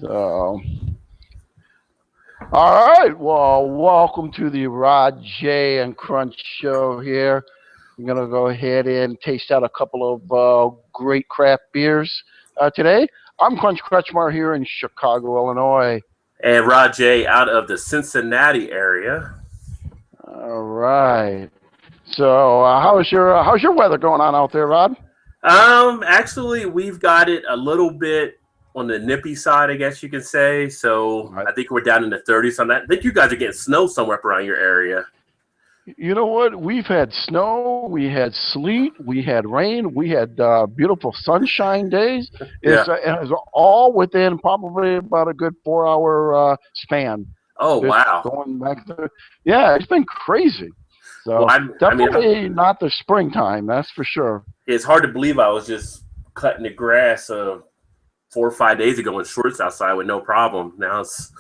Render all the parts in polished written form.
So, all right. Well, welcome to the Rod J and Crunch show here. I'm going to go ahead and taste out a couple of great craft beers today. I'm Crunch Crutchmar here in Chicago, Illinois. And Rod J out of the Cincinnati area. All right. So, how's your weather going on out there, Rod? Actually, we've got it a little bit on the nippy side, I guess you could say. So Right. I think we're down in the 30s on that. I think you guys are getting snow somewhere up around your area. You know what? We've had snow, we had sleet, we had rain, we had beautiful sunshine days. Yeah. It's all within probably about a good 4 hour span. Oh, Just wow. going back to, yeah, it's been crazy. Well, So I mean, definitely not the springtime, that's for sure. it's hard to believe I was just cutting the grass 4 or 5 days ago in shorts outside with no problem. Now it's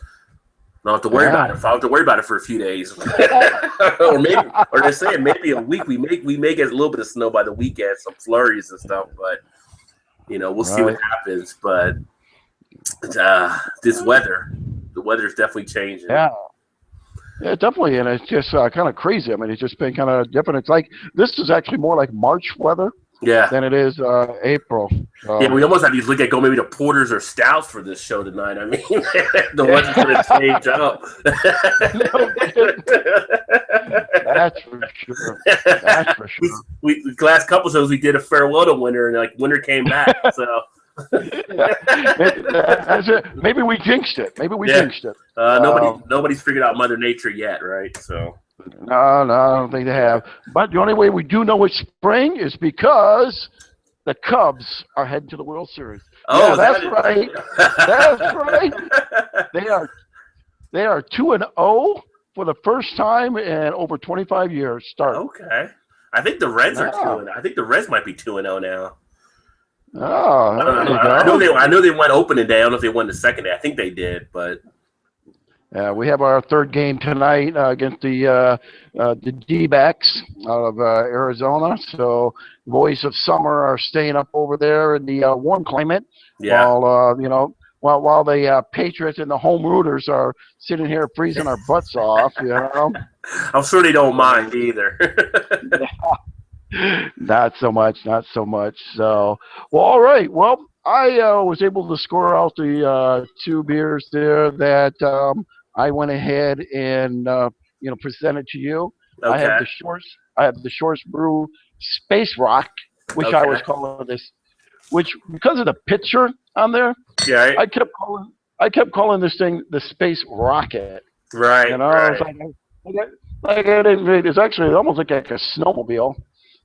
I don't have to worry about it. If I have to worry about it for a few days, or they're saying maybe a week. We may get a little bit of snow by the weekend, some flurries and stuff. But we'll see what happens. But the weather is definitely changing. Yeah. Yeah, definitely, and it's just kind of crazy. I mean, it's just been kind of different. It's like this is actually more like March weather Yeah. than it is April. So. Yeah, we almost have to look at maybe to porters or stouts for this show tonight. I mean, the weather's going to change up. That's for sure. That's for sure. The last couple shows we did a farewell to winter, and winter came back. So. Maybe we jinxed it. Jinxed it. Nobody's figured out Mother Nature yet, right? So. No, I don't think they have. But the only way we do know it's spring is because the Cubs are heading to the World Series. Oh, yeah, that's right. That's right. They are 2-0 for the first time in over 25 years. Start. Okay. I think the Reds are 2-0. I think the Reds might be 2-0 now. Oh, I know they won opening day. I don't know if they won the second day. I think they did, but. We have our third game tonight against the D-backs out of Arizona. So boys of summer are staying up over there in the warm climate, while the Patriots and the home rooters are sitting here freezing our butts off. I'm sure they don't mind either. Not so much. So, well, all right. Well, I was able to score out the two beers there that I went ahead and presented to you. Okay. I have the Shorts Brew Space Rock, which I was calling this, which because of the picture on there, I kept calling this thing the Space Rocket. Right. Right. It's actually almost like a snowmobile.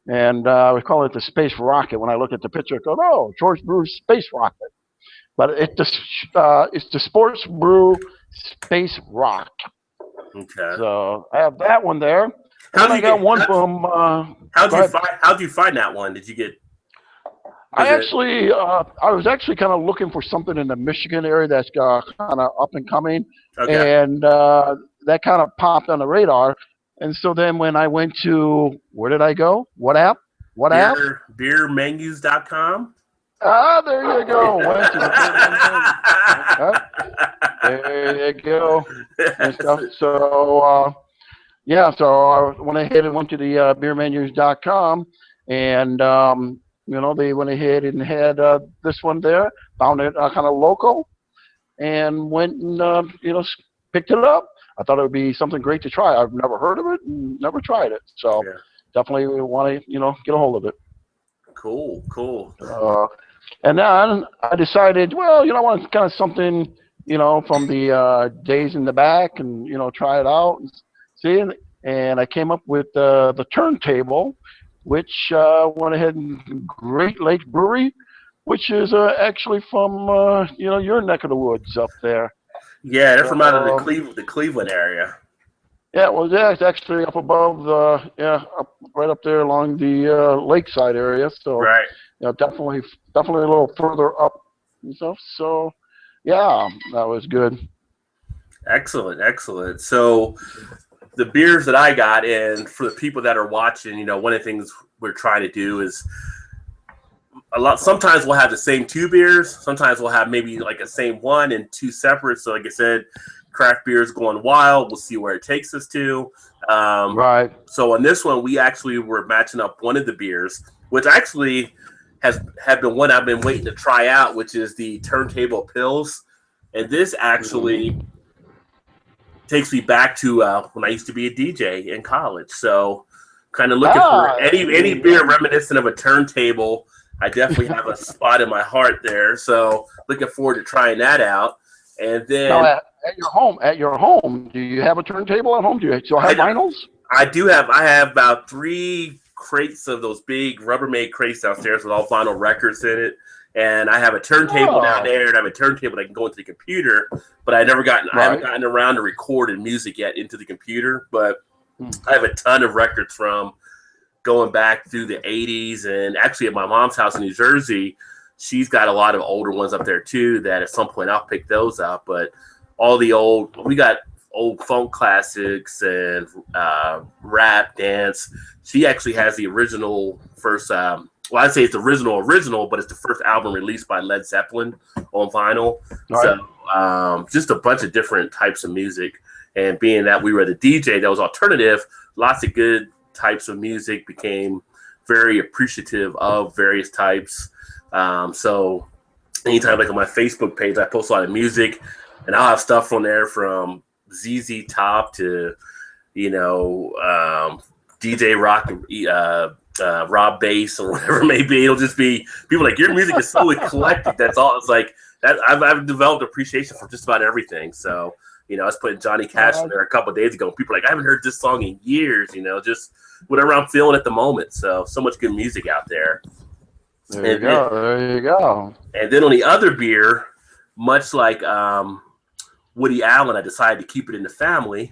And we call it the Space Rocket. When I look at the picture, I go, "Oh, Shorts Brew Space Rocket." But it's the Sports Brew Space Rock. Okay. So I have that one there. How'd you find that one? Did you get? I was actually kind of looking for something in the Michigan area that's kind of up and coming, and that kind of popped on the radar. And so then when I went to, where did I go? What app? BeerVentures.com. There you go. There you go. And stuff. So, so I went ahead and went to the BeerVentures.com, and, they went ahead and had this one there, found it kind of local, and went and, picked it up. I thought it would be something great to try. I've never heard of it and never tried it. So definitely want to, get a hold of it. Cool. And then I decided, well, I want kind of something, from the days in the back and, try it out and see. And I came up with the turntable, which went ahead and Great Lakes Brewery, which is actually from, your neck of the woods up there. Yeah, they're from out of the Cleveland area. Yeah, well, it's actually up above, right up there along the lakeside area. So, right. Definitely a little further up and stuff. So, yeah, that was good. Excellent. So, the beers that I got, and for the people that are watching, one of the things we're trying to do is Sometimes we'll have the same 2 beers. Sometimes we'll have maybe like the same 1 and 2 separate. So like I said, craft beer is going wild. We'll see where it takes us to. Right. So on this one, we actually were matching up one of the beers, which actually have been one I've been waiting to try out, which is the Turntable Pills. And this actually takes me back to when I used to be a DJ in college. So kind of looking for any beer reminiscent of a turntable. I definitely have a spot in my heart there. So looking forward to trying that out. And then now, at your home, do you have a turntable at home? Do you still have vinyls? I do have. I have about 3 crates of those big Rubbermaid crates downstairs with all vinyl records in it. And I have a turntable down there, and I have a turntable that can go into the computer. But I haven't gotten around to recording music yet into the computer. But I have a ton of records from going back through the 80s, and actually at my mom's house in New Jersey, she's got a lot of older ones up there too that at some point I'll pick those up. But all the we got old funk classics and rap, dance. She actually has the original first, well, I'd say it's the original, but it's the first album released by Led Zeppelin on vinyl. Right. So just a bunch of different types of music. And being that we were the DJ that was alternative, lots of good types of music, became very appreciative of various types. So anytime, like on my Facebook page, I post a lot of music, and I'll have stuff on there from ZZ Top to, DJ Rock, Rob Bass, or whatever it may be. It'll just be people like, your music is so eclectic. That's all. It's like that. I've developed appreciation for just about everything. So, I was putting Johnny Cash in there a couple of days ago. People are like, I haven't heard this song in years. Just whatever I'm feeling at the moment. So much good music out there. There you go. And then on the other beer, much like Woody Allen, I decided to keep it in the family.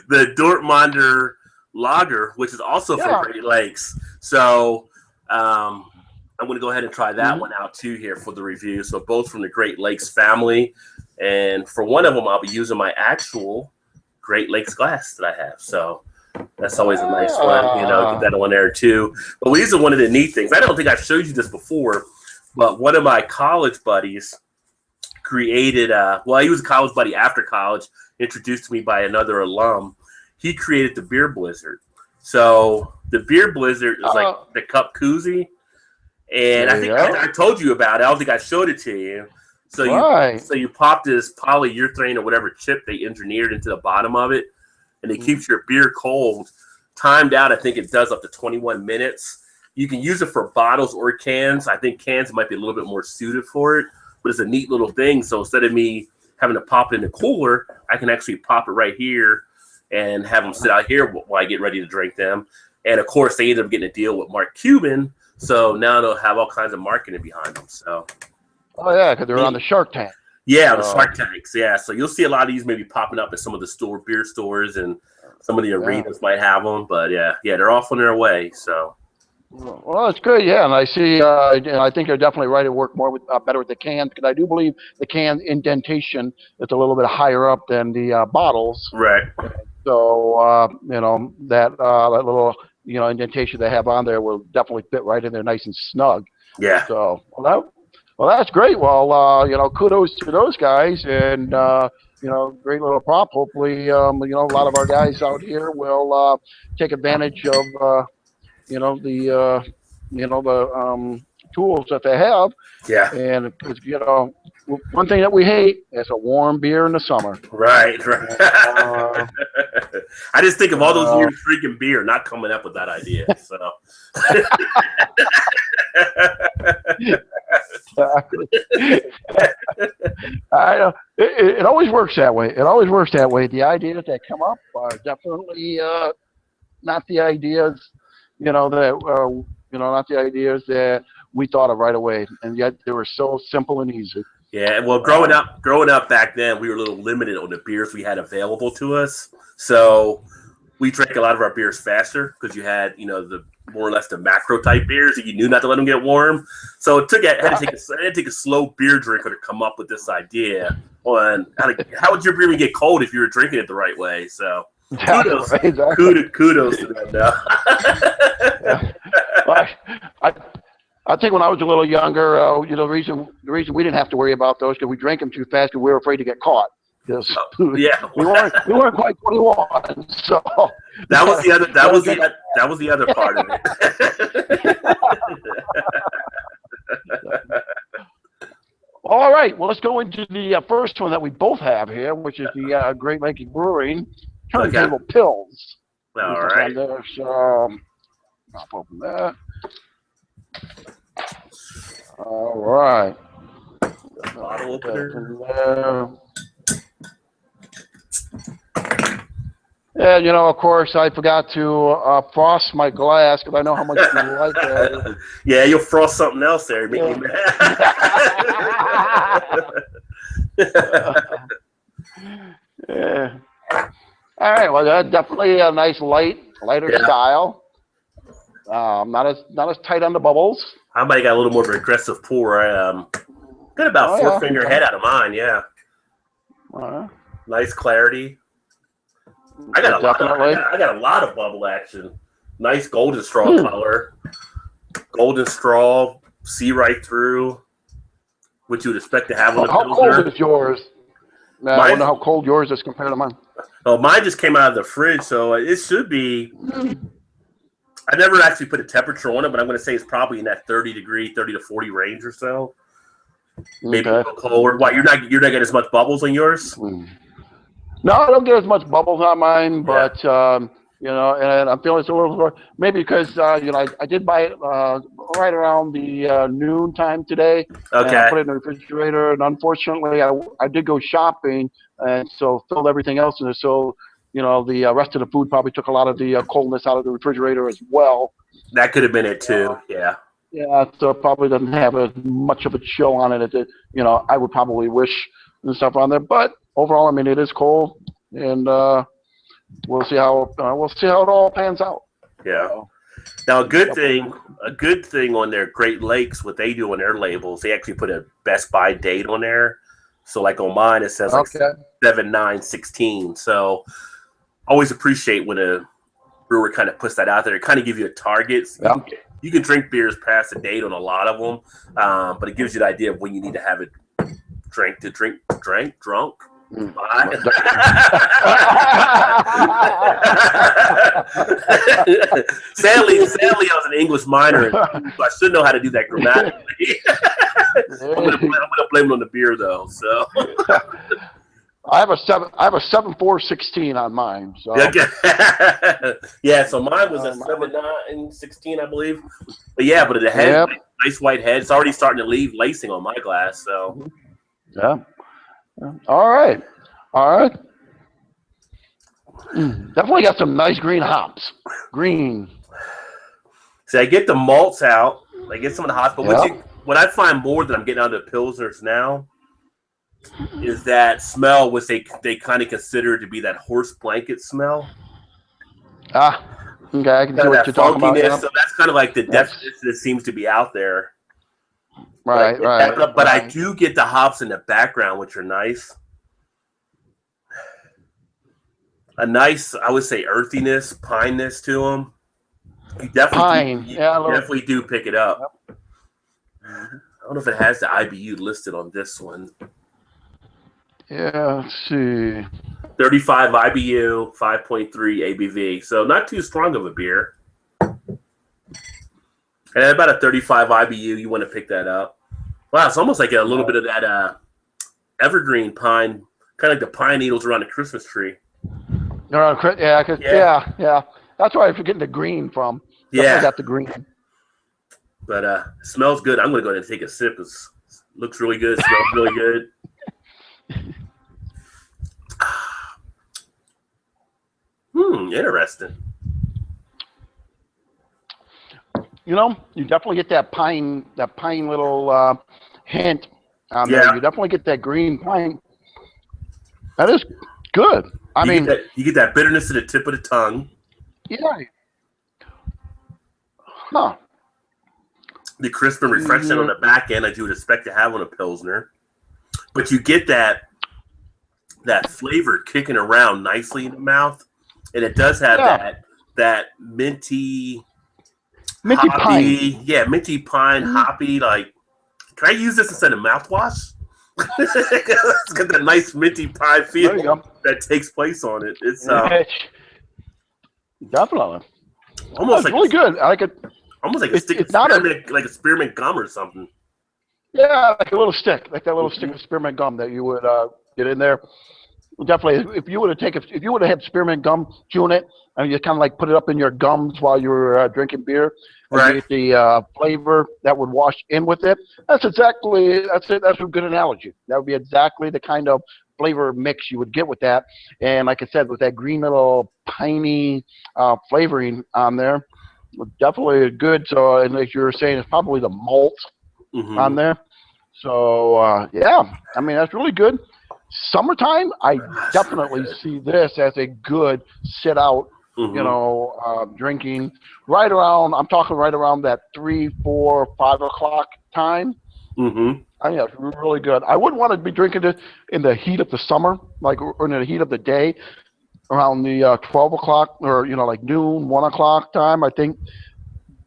The Dortmunder Lager, which is also from Great Lakes. So I'm going to go ahead and try that one out too here for the review. So both from the Great Lakes family. And for one of them, I'll be using my actual Great Lakes glass that I have. So that's always a nice one, get that on there too. But these are one of the neat things. I don't think I've showed you this before, but one of my college buddies created, he was a college buddy after college, introduced to me by another alum. He created the Beer Blizzard. So the Beer Blizzard is like the cup koozie. And I think I told you about it. I don't think I showed it to you. So you pop this polyurethane or whatever chip they engineered into the bottom of it, and it keeps your beer cold. Timed out, I think it does up to 21 minutes. You can use it for bottles or cans. I think cans might be a little bit more suited for it, but it's a neat little thing. So instead of me having to pop it in the cooler, I can actually pop it right here and have them sit out here while I get ready to drink them. And of course, they ended up getting a deal with Mark Cuban, so now they'll have all kinds of marketing behind them. So, because they're on the Shark Tank. Yeah, the Shark Tanks. Yeah, so you'll see a lot of these maybe popping up at some of the beer stores, and some of the arenas might have them. But yeah, they're off on their way. So. Well, that's good, and I see. I think you're definitely right. It work better with the cans, because I do believe the can indentation is a little bit higher up than the bottles. Right. So that little indentation they have on there will definitely fit right in there, nice and snug. Yeah. So that's great. Well, kudos to those guys, and great little prop. Hopefully, a lot of our guys out here will take advantage of. The tools that they have. Yeah. And one thing that we hate is a warm beer in the summer. Right. I just think of all those years drinking beer, not coming up with that idea. So. It always works that way. The ideas that come up are definitely not the ideas. Not the ideas that we thought of right away, and yet they were so simple and easy. Yeah, well, growing up back then, we were a little limited on the beers we had available to us. So we drank a lot of our beers faster because you had, the more or less the macro type beers that you knew not to let them get warm. So it had to take a slow beer drinker to come up with this idea on how would your beer get cold if you were drinking it the right way. So Kudos, Exactly. kudos to them now. Yeah. I think when I was a little younger, the reason we didn't have to worry about those because we drank them too fast and we were afraid to get caught because Yeah, we weren't quite 21. So that was the other part of it. All right, well, let's go into the first one that we both have here, which is the Great Lakes Brewing Turntable Pills. All right. There, so I'll open that. All right. Bottle opener. And, of course, I forgot to frost my glass because I know how much you like that. Yeah, you'll frost something else there. Make me mad. Yeah. All right. Well, that's definitely a nice lighter style. Not as tight on the bubbles. I might got a little more of an aggressive pour. Got about 4-finger head out of mine. Yeah. Nice clarity. I got a lot of bubble action. Nice golden straw color. Golden straw, see right through. What you would expect to have on a Pilsner. How cold is yours? I wonder how cold yours is compared to mine. Oh, mine just came out of the fridge, so it should be. I never actually put a temperature on it, but I'm going to say it's probably in that 30 to 40 range or so. Maybe a little colder. Why, you're not getting as much bubbles on yours? No, I don't get as much bubbles on mine, but and I'm feeling it's a little maybe because I did buy it right around the noon time today. Okay. And I put it in the refrigerator, and unfortunately, I did go shopping, and so filled everything else in it. So the rest of the food probably took a lot of the coldness out of the refrigerator as well. That could have been it too. Yeah. Yeah, so it probably doesn't have as much of a chill on it as I would probably wish and stuff on there. But overall, I mean, it is cold, and we'll see how it all pans out. Yeah. Now, a good thing on their Great Lakes, what they do on their labels, they actually put a Best By date on there. So, like on mine, it says like 7/9/16. So, always appreciate when a brewer kind of puts that out there. It kind of gives you a target. So you can drink beers past the date on a lot of them, but it gives you the idea of when you need to have it drunk. Sadly, I was an English minor, so I should know how to do that grammatically. I'm gonna blame it on the beer, though. So I have a 7/4/16 on mine. So yeah, so mine was a 7/9/16, I believe. But the head, nice white head. It's already starting to leave lacing on my glass. So yeah. All right. Definitely got some nice green hops. Green. See, I get the malts out. I get some of the hops, but what I find more that I'm getting out of the Pilsners now is that smell, which they kind of consider to be that horse blanket smell. Okay, I can see what you're talking about. Yeah. So that's kind of like the definition that seems to be out there. Right. But I do get the hops in the background, which are nice. A nice, I would say, earthiness, pineness to them. You definitely do pick it up. Yep. I don't know if it has the IBU listed on this one. Yeah, let's see. 35 IBU, 5.3 ABV. So not too strong of a beer. And at about a 35 IBU, you want to pick that up. Wow, it's almost like a little bit of that evergreen pine, kind of like the pine needles around a Christmas tree. Yeah. That's where I'm getting the green from. I got the green. But it smells good. I'm going to go ahead and take a sip. It looks really good. Smells really good. Interesting. You definitely get that pine little hint on there. You definitely get that green pine. That is good. You get that bitterness at the tip of the tongue. Yeah. Huh. The crisp and refreshing on the back end, as you would expect to have on a Pilsner. But you get that flavor kicking around nicely in the mouth. and it does have that minty hoppy, pine. Yeah, minty pine hoppy. Like, can I use this instead of mouthwash? It's got that nice minty pine feel that takes place on it. It's definitely almost like really good. I like it. Almost like a stick of spearmint, like a spearmint gum or something. Yeah, like a little stick, like that little stick of spearmint gum that you would get in there. Definitely, if you would have had spearmint gum, chewing it, and you kind of like put it up in your gums while you were drinking beer, and you get the flavor that would wash in with it. That's a good analogy. That would be exactly the kind of flavor mix you would get with that. And like I said, with that green little piney flavoring on there, definitely good. So, and like you were saying, it's probably the malt on there. So yeah, I mean that's really good. Summertime, I definitely see this as a good sit out, drinking right around. I'm talking right around that 3, 4, 5 o'clock time. I mean, it's really good. I wouldn't want to be drinking it in the heat of the summer, like or in the heat of the day, around the 12 o'clock or like noon, 1 o'clock time. I think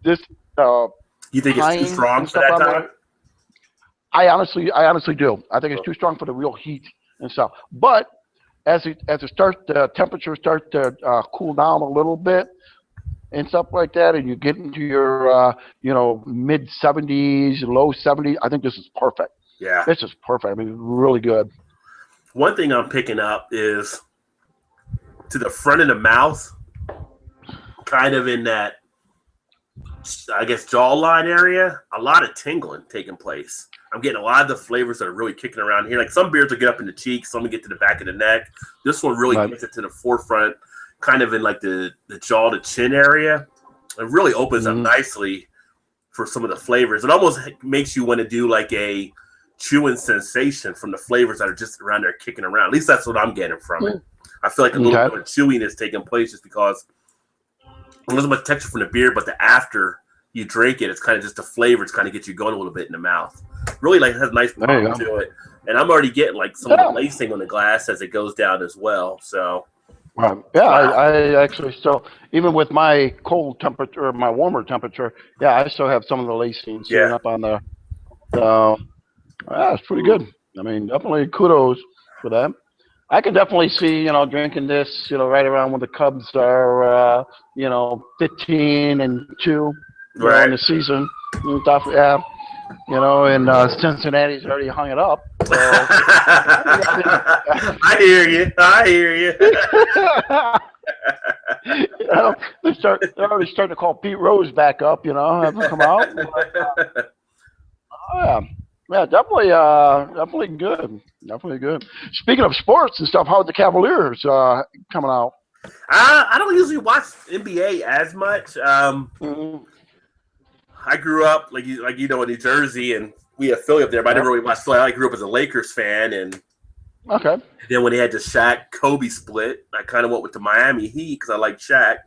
this. You think it's too strong for that time? I honestly do. I think it's too strong for the real heat and stuff. But as the temperature starts to cool down a little bit and stuff like that, and you get into your mid 70s, low 70s, I think this is perfect. Yeah, this is perfect. I mean, really good. One thing I'm picking up is to the front of the mouth, kind of in that, I guess, jawline area, a lot of tingling taking place. I'm getting a lot of the flavors that are really kicking around here. Like some beers will get up in the cheeks, some will get to the back of the neck. This one really gets it to the forefront, kind of in like the jaw to chin area. It really opens up nicely for some of the flavors. It almost makes you want to do like a chewing sensation from the flavors that are just around there kicking around. At least that's what I'm getting from it. I feel like a little bit of chewing is taking place just because there's not much texture from the beer, but the after you drink it, it's kind of just the flavors kind of get you going a little bit in the mouth. Really, like, it has a nice pop to it. And I'm already getting like some of the lacing on the glass as it goes down as well. So, I actually still, even with my cold temperature or my warmer temperature, I still have some of the lacing sitting up on there. So, it's pretty good. I mean, definitely kudos for that. I can definitely see, drinking this, right around when the Cubs are, 15-2, in the season and stuff. Yeah. And Cincinnati's already hung it up. So. I hear you. They're already starting to call Pete Rose back up. Have him come out. Yeah, definitely good. Definitely good. Speaking of sports and stuff, how are the Cavaliers coming out? I don't usually watch NBA as much. I grew up in New Jersey, and we have Philly up there, but I never really watched Philly. I grew up as a Lakers fan, and then when they had the Shaq Kobe split, I kind of went with the Miami Heat because I like Shaq.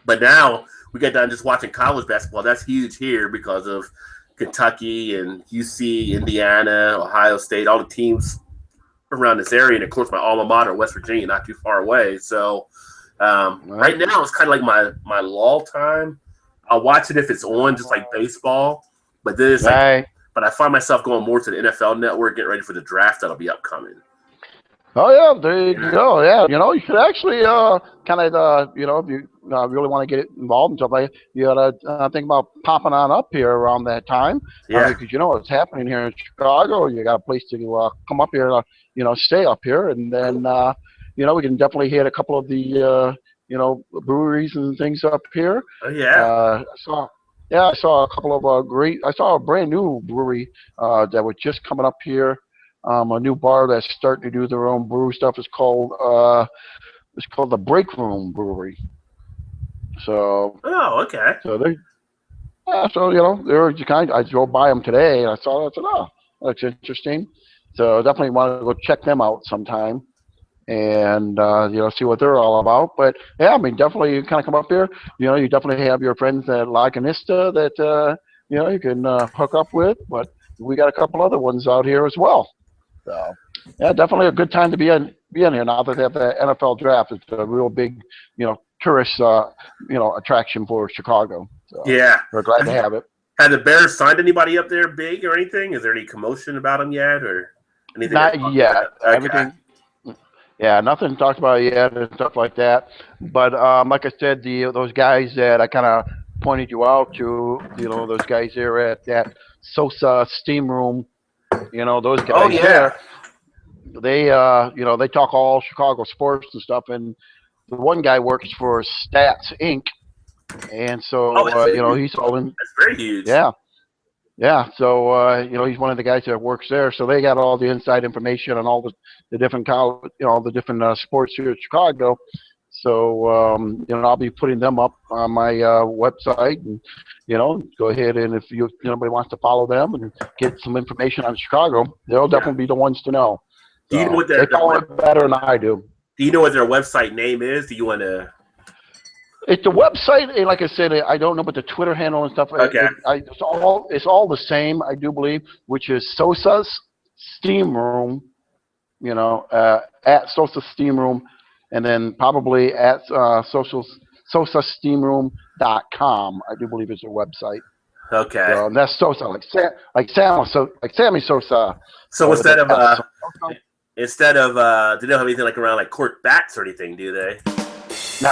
But now we get done just watching college basketball. That's huge here because of Kentucky and UC, Indiana, Ohio State, all the teams around this area, and of course my alma mater, West Virginia, not too far away. So right now it's kind of like my lull time. I'll watch it if it's on, just like baseball. But then it's but I find myself going more to the NFL Network, getting ready for the draft that'll be upcoming. Oh yeah, there you go. Yeah, you should actually kind of if you really want to get involved in stuff like that, you gotta think about popping on up here around that time. Yeah, because what's happening here in Chicago. You got a place to come up here, stay up here, and then we can definitely hit a couple of the breweries and things up here. Oh yeah. I saw a couple of I saw a brand new brewery that was just coming up here. A new bar that's starting to do their own brew stuff is called the Break Room Brewery. So. Oh, okay. So they. Yeah, so they're I drove by them today and I saw that. I said, oh, that's interesting. So definitely want to go check them out sometime. And see what they're all about. But yeah, I mean, definitely you kind of come up here. You definitely have your friends at La Canista that you can hook up with. But we got a couple other ones out here as well. So Yeah, definitely a good time to be in here now that they have the NFL draft. It's a real big, tourist, attraction for Chicago. So Yeah. we're glad to have it. Have the Bears signed anybody up there big or anything? Is there any commotion about them yet, or anything? Not yet. Okay. Everything. Yeah, nothing talked about yet and stuff like that. But like I said, those guys that I kind of pointed you out to, those guys there at that Sosa Steam Room, those guys Oh yeah. there, they talk all Chicago sports and stuff. And the one guy works for Stats Inc. And so he's all in. That's very huge. Yeah. Yeah, so he's one of the guys that works there. So they got all the inside information on all the different college, the different sports here in Chicago. So I'll be putting them up on my website, and go ahead, and if anybody wants to follow them and get some information on Chicago, they'll definitely be the ones to know. Do you know what they follow it better than I do. Do you know what their website name is? Do you want to? It's the website, and like I said, I don't know, but the Twitter handle and stuff. Okay. It's all the same, I do believe, which is Sosa's Steam Room, at Sosa's Steam Room, and then probably at SosaSteamRoom.com. I do believe is their website. Okay. So, and that's Sosa, like Sammy Sosa. So instead of they don't have anything like around like court bats or anything, do they? No.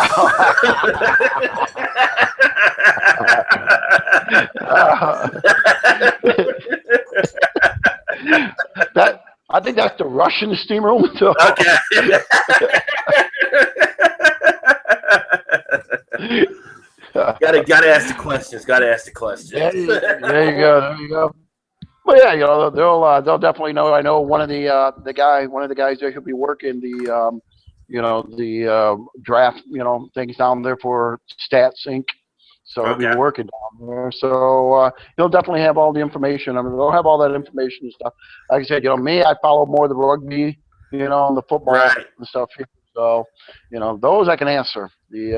I think that's the Russian steam room. So. Okay. Gotta ask the questions. There you go. But yeah, they'll definitely know. I know one of the guys there who'll be working the draft, things down there for Stats Inc. So he'll be working down there. So he'll definitely have all the information. I mean, they'll have all that information and stuff. Like I said, me, I follow more the rugby, and the football and stuff here. So, those I can answer. The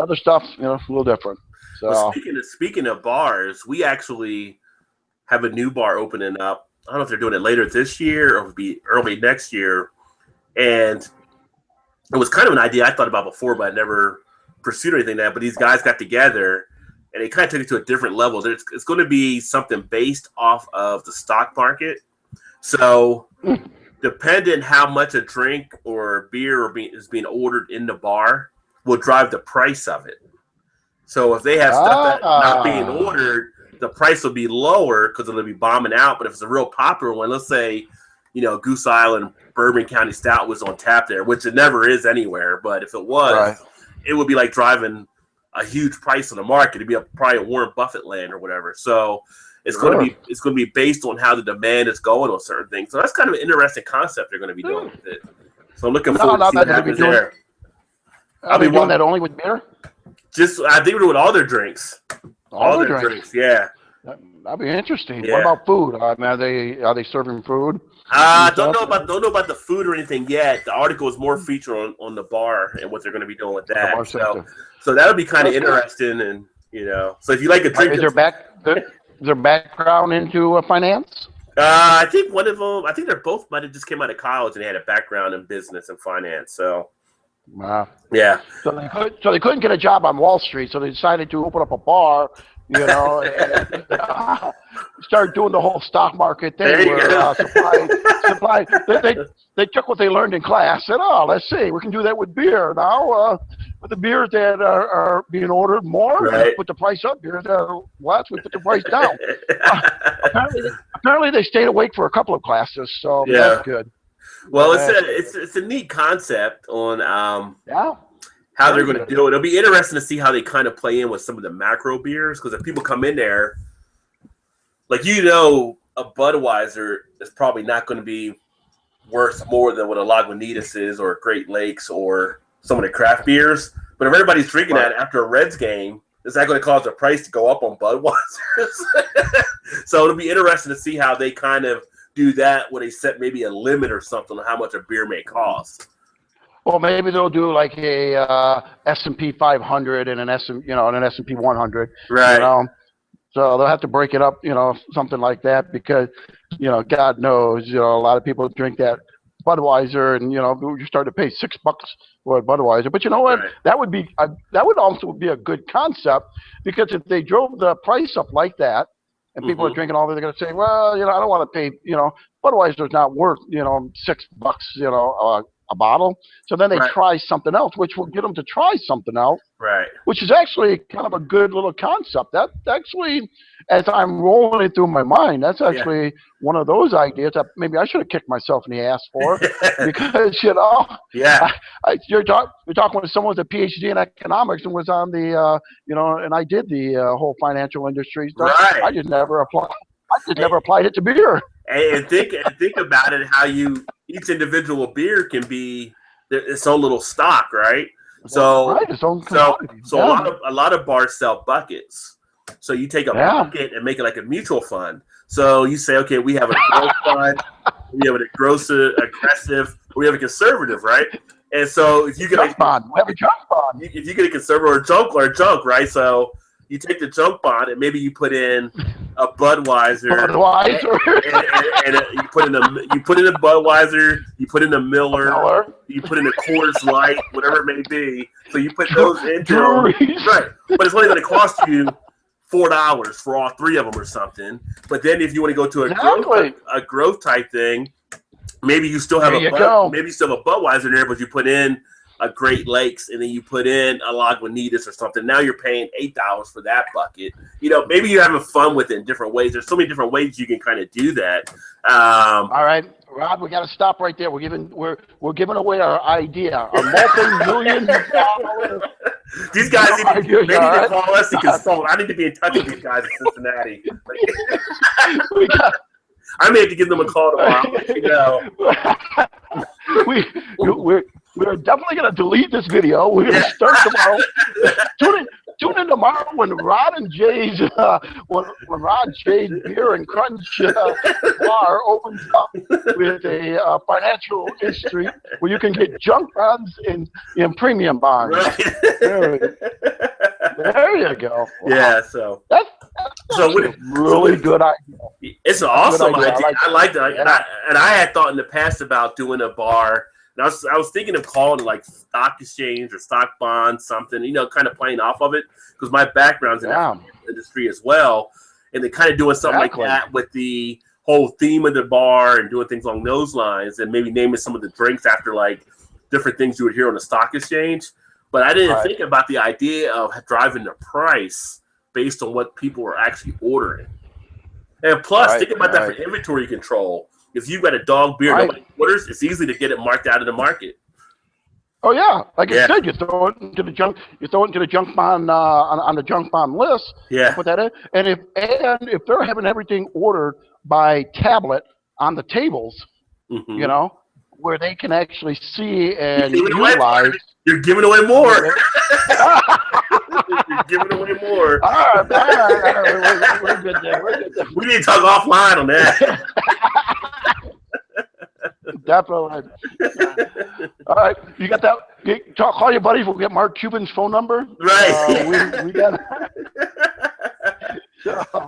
other stuff, a little different. So well, speaking of bars, we actually have a new bar opening up. I don't know if they're doing it later this year or it'll be early next year. And it was kind of an idea I thought about before, but I never pursued anything like that. But these guys got together, and they kind of took it to a different level. It's going to be something based off of the stock market. So depending how much a drink or beer is being ordered in the bar will drive the price of it. So if they have stuff that's not being ordered, the price will be lower because it'll be bombing out. But if it's a real popular one, let's say, Goose Island Bourbon County Stout was on tap there, which it never is anywhere. But if it was, it would be like driving a huge price on the market. It'd be probably a Warren Buffett land or whatever. So it's going to be based on how the demand is going on certain things. So that's kind of an interesting concept they're going to be doing with it. So I'm looking forward to see what happens there. I'll be doing that only with beer. I think we're doing all their drinks. All their drinks. Yeah. That'd be interesting. Yeah. What about food? I mean, are they serving food? Don't know about the food or anything yet. The article is more featured on the bar and what they're going to be doing with that. So that'll be kind of interesting, and So if you like a drink, is their background into finance? I think one of them. I think they're both might have just came out of college and they had a background in business and finance. So. Wow. Yeah. So they couldn't get a job on Wall Street, so they decided to open up a bar. And start doing the whole stock market thing where supply. They took what they learned in class. Said, let's see, we can do that with beer now. With the beers that are being ordered more, we put the price up. Beers that are less, we put the price down. Apparently, they stayed awake for a couple of classes, so that's good. Well, it's a neat concept on how they're going to do it. It'll be interesting to see how they kind of play in with some of the macro beers, because if people come in there, like a Budweiser is probably not going to be worth more than what a Lagunitas is, or Great Lakes, or some of the craft beers. But if everybody's drinking that after a Reds game, is that going to cause the price to go up on Budweisers? So it'll be interesting to see how they kind of do that when they set maybe a limit or something on how much a beer may cost. Well, maybe they'll do like a S&P 500 and an S&P 100. Right. So they'll have to break it up, something like that, because, God knows, a lot of people drink that Budweiser, and you start to pay $6 for a Budweiser. But you know what? Right. That would also be a good concept, because if they drove the price up like that, and people are drinking all that, they're going to say, well, I don't want to pay, Budweiser's not worth, $6, a bottle. So then they try something else, which will get them to try something else. Right. Which is actually kind of a good little concept. That actually, as I'm rolling it through my mind, that's actually one of those ideas that maybe I should have kicked myself in the ass for, because you're talking with someone with a PhD in economics and was on the and I did the whole financial industry stuff. Right. I just never applied it to beer. And think about it, how each individual beer can be its own little stock, right? So a lot of bars sell buckets. So you take a bucket and make it like a mutual fund. So you say, okay, we have a growth fund, we have an aggressive, we have a conservative, right? And so if you get we have a junk bond. If you get a conservative or a junk, right? So you take the junk bond and maybe you put in a Budweiser, and you put in a Budweiser, you put in a Miller, you put in a Coors Light, whatever it may be. So you put those into right, but it's only going to cost you $4 for all three of them or something. But then if you want to go to a growth type thing, maybe you still have maybe you still have a Budweiser there, but you put in a Great Lakes, and then you put in a Lagunitas or something. Now you're paying $8 for that bucket. Maybe you're having fun with it in different ways. There's so many different ways you can kind of do that. All right, Rod, we got to stop right there. We're giving away our idea, our multi-million dollar. These guys need to call us and consult. I need to be in touch with these guys in Cincinnati. I may have to give them a call tomorrow. We're definitely going to delete this video. We're going to start tomorrow. Tune in tomorrow when Rod and Jay's Beer and Krunch bar opens up with a financial industry where you can get junk bonds and premium bonds. Right. There you go. Wow. Yeah. So that's a really good idea. It's an awesome idea. I like that. And I had thought in the past about doing a bar. And I was thinking of calling it like stock exchange or stock bond, something, kind of playing off of it, because my background's in that industry as well. And they're kind of doing something like that with the whole theme of the bar and doing things along those lines, and maybe naming some of the drinks after like different things you would hear on the stock exchange. But I didn't think about the idea of driving the price based on what people are actually ordering. And plus, think about that for inventory control. If you've got a dog beer nobody orders, it's easy to get it marked out of the market. Oh yeah, like I said, you throw it into the junk. You throw it into the junk bond on the junk bond list. Yeah. Put that in, and if they're having everything ordered by tablet on the tables, where they can actually see and utilize. You're giving away more. You're giving away more. All right. We're good there. We need to talk offline on that. Definitely. All right, you got that? Call your buddies. We'll get Mark Cuban's phone number. Right. We got.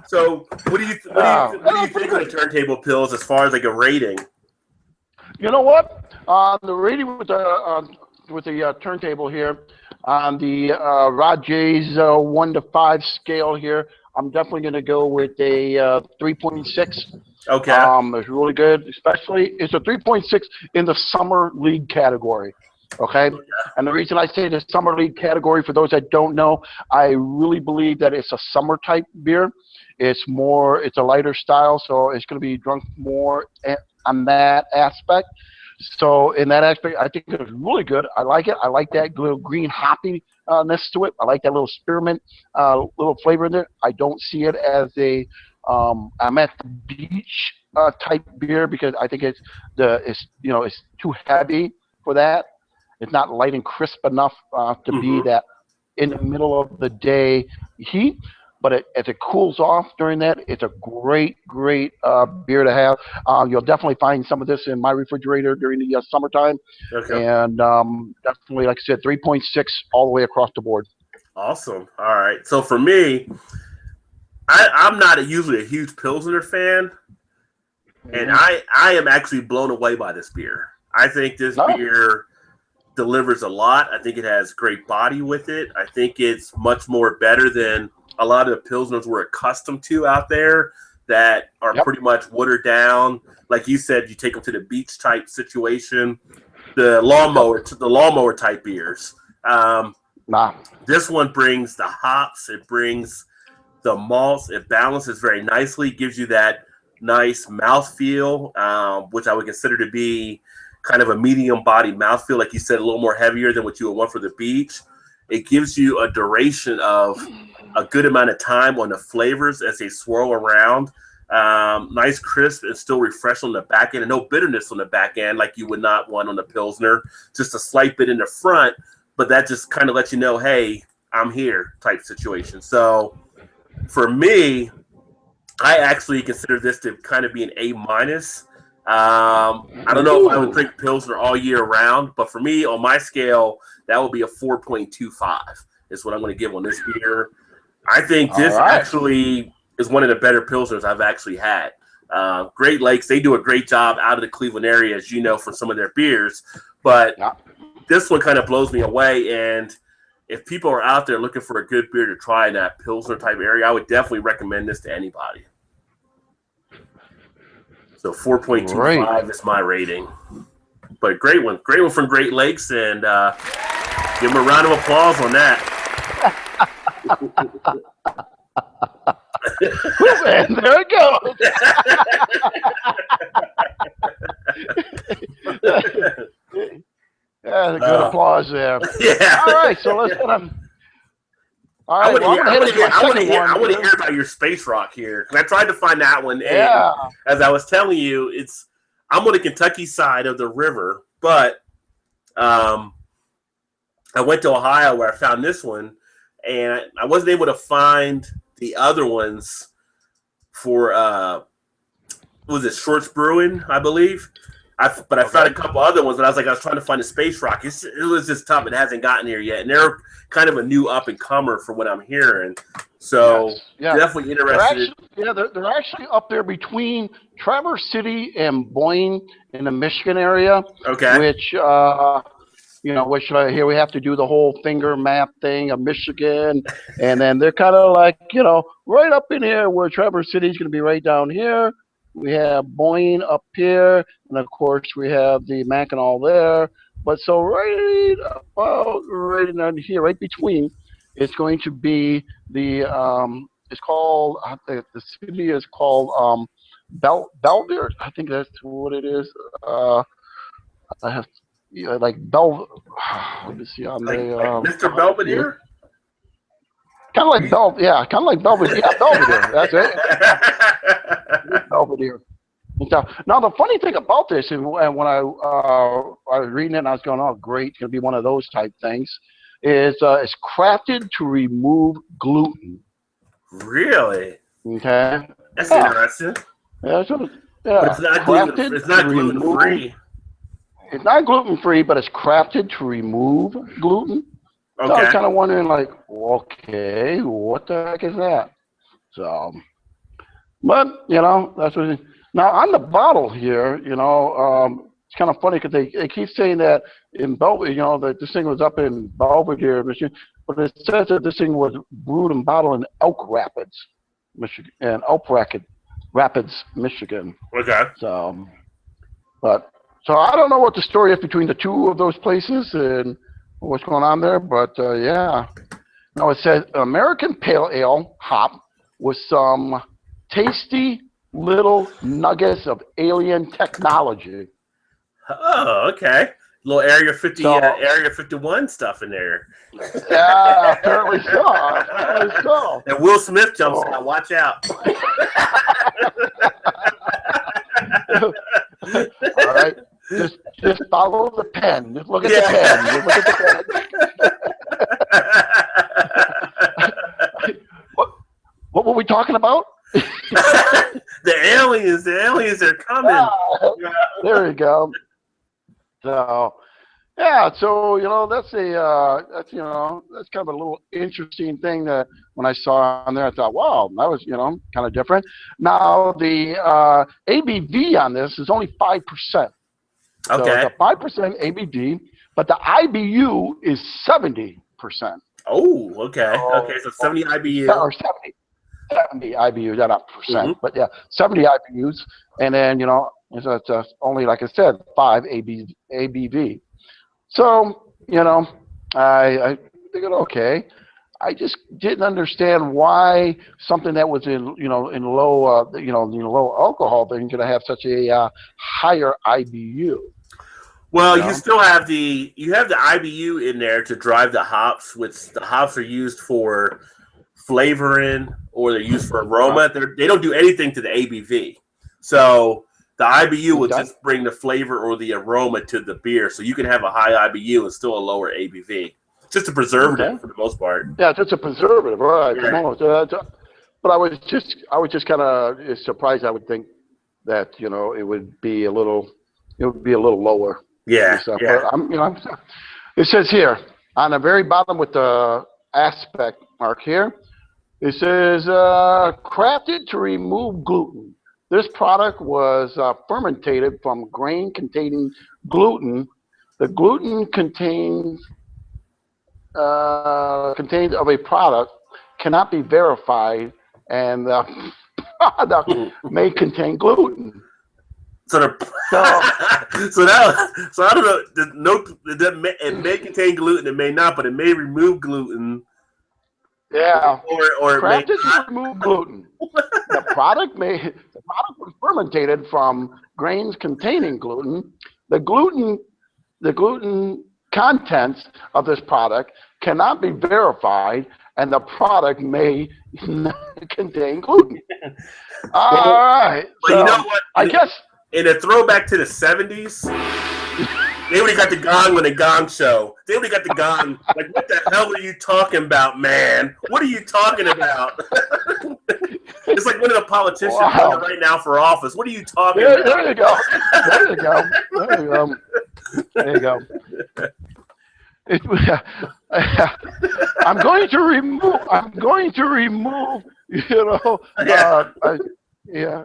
So, what do you think of the turntable pills as far as like a rating? You know what? The rating with the turntable here on the Rod J's 1 to 5 scale here, I'm definitely going to go with a 3.6. Okay. It's really good, especially it's a 3.6 in the summer league category. Okay. And the reason I say the summer league category, for those that don't know, I really believe that it's a summer type beer. It's a lighter style, so it's going to be drunk more on that aspect. So in that aspect, I think it's really good. I like it. I like that little green hoppiness to it. I like that little spearmint little flavor in there. I don't see it as a I'm at the beach type beer, because I think it's too heavy for that. It's not light and crisp enough to be that in the middle of the day heat. But as it cools off during that, it's a great beer to have. You'll definitely find some of this in my refrigerator during the summertime. Okay. And definitely, like I said, 3.6 all the way across the board. Awesome. All right. So for me, I'm not usually a huge Pilsner fan, and I am actually blown away by this beer. I think this beer delivers a lot. I think it has great body with it. I think it's much more better than a lot of the Pilsners we're accustomed to out there that are pretty much watered down. Like you said, you take them to the beach type situation, the lawnmower type beers. This one brings the hops. It brings the malts. It balances very nicely. Gives you that nice mouthfeel, which I would consider to be kind of a medium body mouthfeel. Like you said, a little more heavier than what you would want for the beach. It gives you a duration of a good amount of time on the flavors as they swirl around. Nice crisp and still refreshing on the back end, and no bitterness on the back end like you would not want on the Pilsner. Just a slight bit in the front, but that just kind of lets you know, hey, I'm here type situation. So for me, I actually consider this to kind of be an A-. I don't know if I would drink Pilsner all year round, but for me, on my scale, that would be a 4.25 is what I'm going to give on this beer. I think this actually is one of the better Pilsners I've actually had. Great Lakes, they do a great job out of the Cleveland area, as you know, for some of their beers. But this one kind of blows me away. And if people are out there looking for a good beer to try in that Pilsner type area, I would definitely recommend this to anybody. So 4.25 is my rating. But great one from Great Lakes, and give them a round of applause on that. And there it goes. Yeah, good applause there. Yeah. All right, so let's get them. All right, I want to hear about your space rock here, because I tried to find that one. Yeah. And as I was telling you, I'm on the Kentucky side of the river, but I went to Ohio where I found this one, and I wasn't able to find the other ones for was it Shorts Brewing, I believe. But I found a couple other ones, and I was trying to find a space rock. It was just tough. It hasn't gotten here yet, and they're kind of a new up and comer for what I'm hearing. So definitely interested. They're actually up there between Traverse City and Boyne in the Michigan area. Okay. Which here we have to do the whole finger map thing of Michigan, and then they're kind of right up in here where Traverse City is going to be right down here. We have Boyne up here, and of course we have the Mackinac there. But so right in here, right between, it's going to be the it's called the city is called Belvedere. I think that's what it is. I have Let me see on Mr. Belvedere. Kind of like Belvedere. Yeah, Belvedere. That's it. Belvedere. Now the funny thing about this, and when I was reading it, and I was going, "Oh, great, it's gonna be one of those type things," is it's crafted to remove gluten. Really? Okay. That's interesting. Yeah, but it's not gluten. It's not gluten free. It's not gluten free, but it's crafted to remove gluten. Okay. So I was kind of wondering, okay, what the heck is that? So, but that's what it is. Now on the bottle here, it's kind of funny because they keep saying that in Belvedere, that this thing was up in Belvedere, Michigan, but it says that this thing was brewed and bottled in Elk Rapids, Michigan, and Rapids, Michigan. Okay. So I don't know what the story is between the two of those places and what's going on there, but yeah. Now it says American Pale Ale hop with some tasty little nuggets of alien technology. Oh, okay. Little Area 51 stuff in there. Yeah, apparently so. And Will Smith jumps out. Watch out. All right. Just follow the pen. Just look at the pen. Just look at the pen. What were we talking about? The aliens are coming. There we go. So, Yeah, so that's that's kind of a little interesting thing that when I saw on there, I thought, wow, that was kind of different. Now the ABV on this is only 5%, so it's Okay. a 5% ABV, but the IBU is 70%. Oh, okay. Okay. So So 70 IBU. or 70 IBUs, not Mm-hmm. percent, but yeah, 70 IBUs, and then it's only like I said, 5 ABV. So, I figured, okay. I just didn't understand why something that was in low, low alcohol thing could have such a higher IBU. Well, You you know, still have the IBU in there to drive the hops, which the hops are used for flavoring or they're used for uh, aroma. They don't do anything to the ABV. So the IBU will okay, just bring the flavor or the aroma to the beer. So you can have a high IBU and still a lower ABV. Just a okay, preservative for the most part. yeah, it's a preservative, right? Right. But I was just kind of surprised. I would think that it would be a little lower and Yeah. stuff. But Yeah. it says here on the very bottom with the aspect mark here, it says crafted to remove gluten. This product was fermented from grain containing gluten. The gluten contains of a product cannot be verified, and the product may contain gluten. So the So so I don't know. It may contain gluten. It may not, but it may remove gluten, yeah, or it may crafted to not. remove gluten. The product was fermented from grains containing gluten. The gluten the gluten contents of this product cannot be verified, and the product may contain gluten. All Well, right, but you know so what? I guess In a throwback to the '70s, they already got the gong on the Gong Show. They already got the gong. Like, what the hell are you talking about, man? What are you talking about? It's like one of the politicians running wow. right now for office. What are you talking about? There you go. There you go. There you go. There you go. It, I'm going to remove. I'm going to remove. You know. Yeah, Yeah.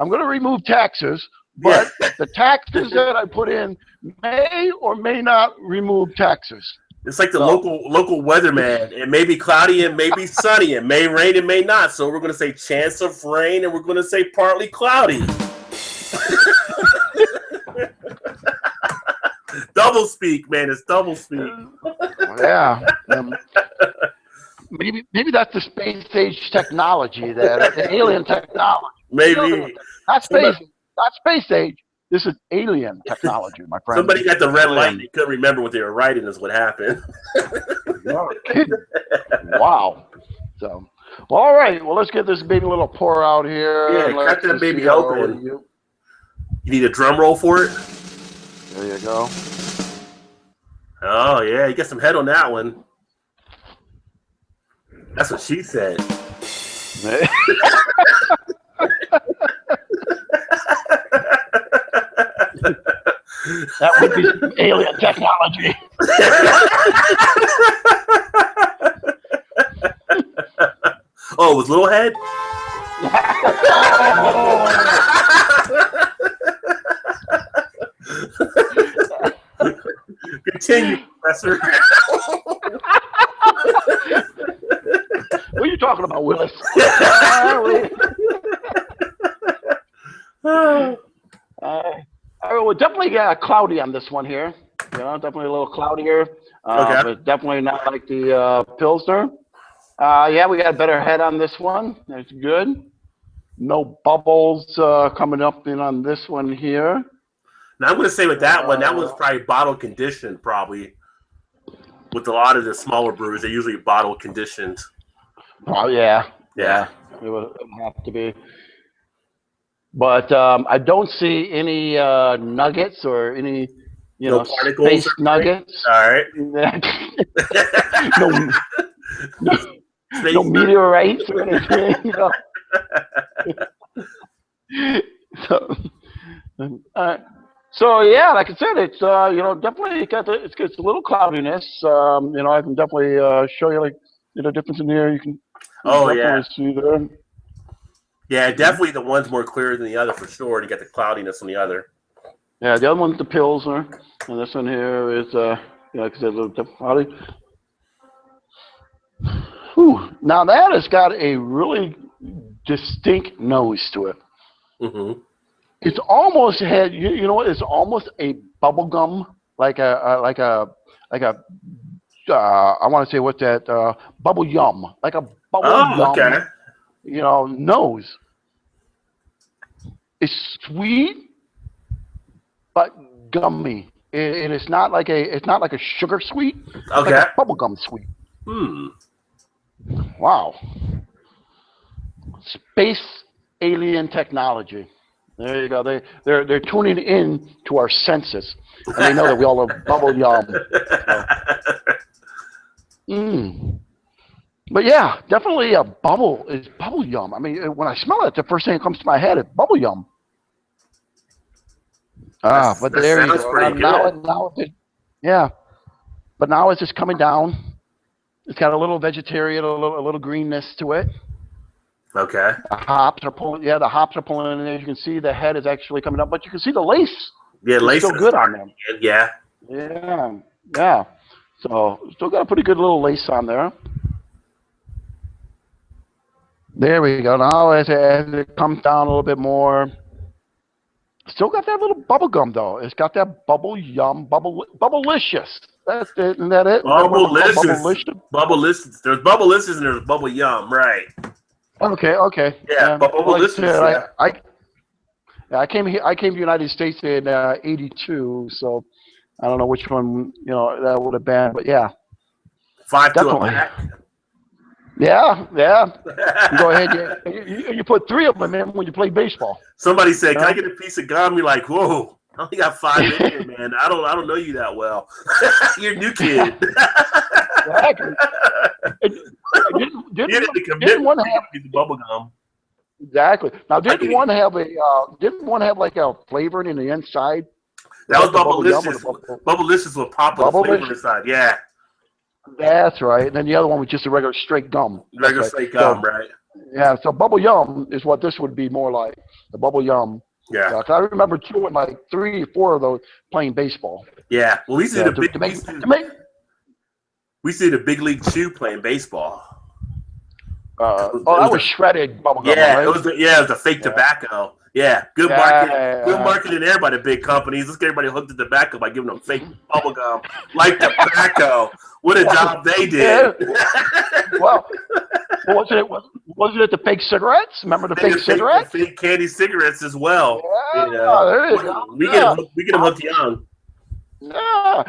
I'm going to remove taxes, yeah. but the taxes that I put in may or may not remove taxes. It's like the So local weatherman. It may be cloudy and may be sunny. It may rain and may not. So we're going to say chance of rain, and we're going to say partly cloudy. Double speak, man. It's double speak. yeah. Maybe that's the space age technology, that the alien technology. Maybe Not somebody, space age. This is alien technology, my friend. somebody got the red light and Alien. they couldn't remember what they were writing. Is what happened. You're kidding. Wow. So, well, all right. Well, let's get this baby little pour out here, Yeah, and cut let's that just see baby how open. You need a drum roll for it? There you go. Oh, yeah. You got some head on that one. That's what she said. That would be some alien technology. Oh, it was Little Head? Continue, Professor. What are you talking about, Willis? We're definitely cloudy on this one here. Definitely a little cloudier, Okay. but definitely not like the Pilsner. Yeah, we got a better head on this one. That's good. No bubbles coming up in on this one here. Now, I'm going to say with that one, that one's probably bottle conditioned, probably. With a lot of the smaller breweries, they're usually bottle conditioned. Oh, yeah. Yeah. It would have to be. But I don't see any nuggets or any, No particles. space nuggets. All right. No meteorites or anything. So, So yeah, like I said, it's definitely it's a little cloudiness. I can definitely show you like difference in here. You can Oh definitely yeah, see there. yeah, definitely the one's more clear than the other for sure. And you got the cloudiness on the other. Yeah, the other one's the Pilsner, and this one here is like I said, a little bit cloudy. Whew. Now that has got a really distinct nose to it. Mm-hmm. It's almost had you know what? It's almost a bubble gum, like a I want to say what's that bubble yum, like a bubble Oh, yum, okay. nose. It's sweet but gummy. It's not like a sugar sweet. It's like Okay. a bubble gum sweet. Hmm. Wow. Space alien technology. There you go. They're tuning in to our senses, and they know that we all love bubble yum. So, But yeah, definitely a bubble is bubble yum. I mean, when I smell it, the first thing that comes to my head is bubble yum. But That there you sounds go. pretty good. Yeah, but now it's just coming down. It's got a little vegetarian, a little greenness to it. Okay. The hops are pulling. Yeah, the hops are pulling in. As you can see, the head is actually coming up, but you can see the lace Yeah, is lace still is good on them. starting. Yeah. Yeah, yeah. So still got a pretty good little lace on there. There we go. Now as it comes down a little bit more, still got that little bubble gum though. It's got that bubble yum, bubblelicious. That's it. Isn't that it? Is that what it's called? Bubblelicious. Bubblelicious. Bubblelicious. There's bubblelicious and there's bubble yum. Right. Okay. Yeah. Yeah. Like I Bubblelicious. said, Yeah. I came here. I came to the United States in '82, so I don't know which one that would have been, but yeah, 5 to a definitely. pack. Yeah. You go ahead. You put 3 of them in when you play baseball. Somebody said, "Can I get a piece of gum?" You're like, "Whoa, I only got 5 in here, man. I don't know you that well. You're a new kid." Exactly. Didn't one have bubble gum? exactly? Now didn't one have like a flavoring in the inside? That was the bubble yum or Bubblelicious. Bubblelicious with pop with a flavor inside. Yeah. That's right. And then the other one was just a regular straight gum. Regular straight gum, right? Yeah. So bubble yum is what this would be more like. The bubble yum. Yeah. 'Cause I remember chewing like 3 or 4 of those playing baseball. Yeah. Well, we see we see the big league chew playing baseball. That was shredded bubble gum. Yeah, Right? it was the fake tobacco. Yeah, good marketing there by the big companies. Let's get everybody hooked to tobacco by giving them fake bubble gum like tobacco. What a job they did. Well, wasn't it the fake cigarettes? Remember the fake cigarettes? Fake candy cigarettes as well. Yeah, there you go. We get them hooked young. Yeah.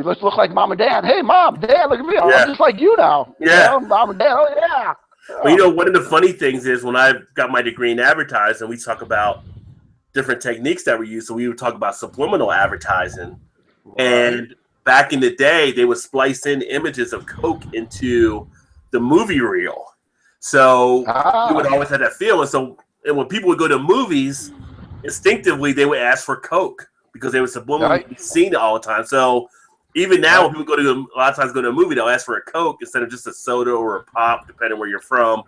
Let's look like mom and dad. Hey, mom, dad, look at me. I'm just like you now. Yeah. Mom and dad. Oh yeah. Well, one of the funny things is when I got my degree in advertising, we talk about different techniques that we use. So we would talk about subliminal advertising. Right. And back in the day, they would splice in images of Coke into the movie reel. So you would always have that feel. And when people would go to movies, instinctively, they would ask for Coke because they were subliminally seeing it all the time. So even now, when people a lot of times go to a movie, they'll ask for a Coke instead of just a soda or a pop, depending where you're from,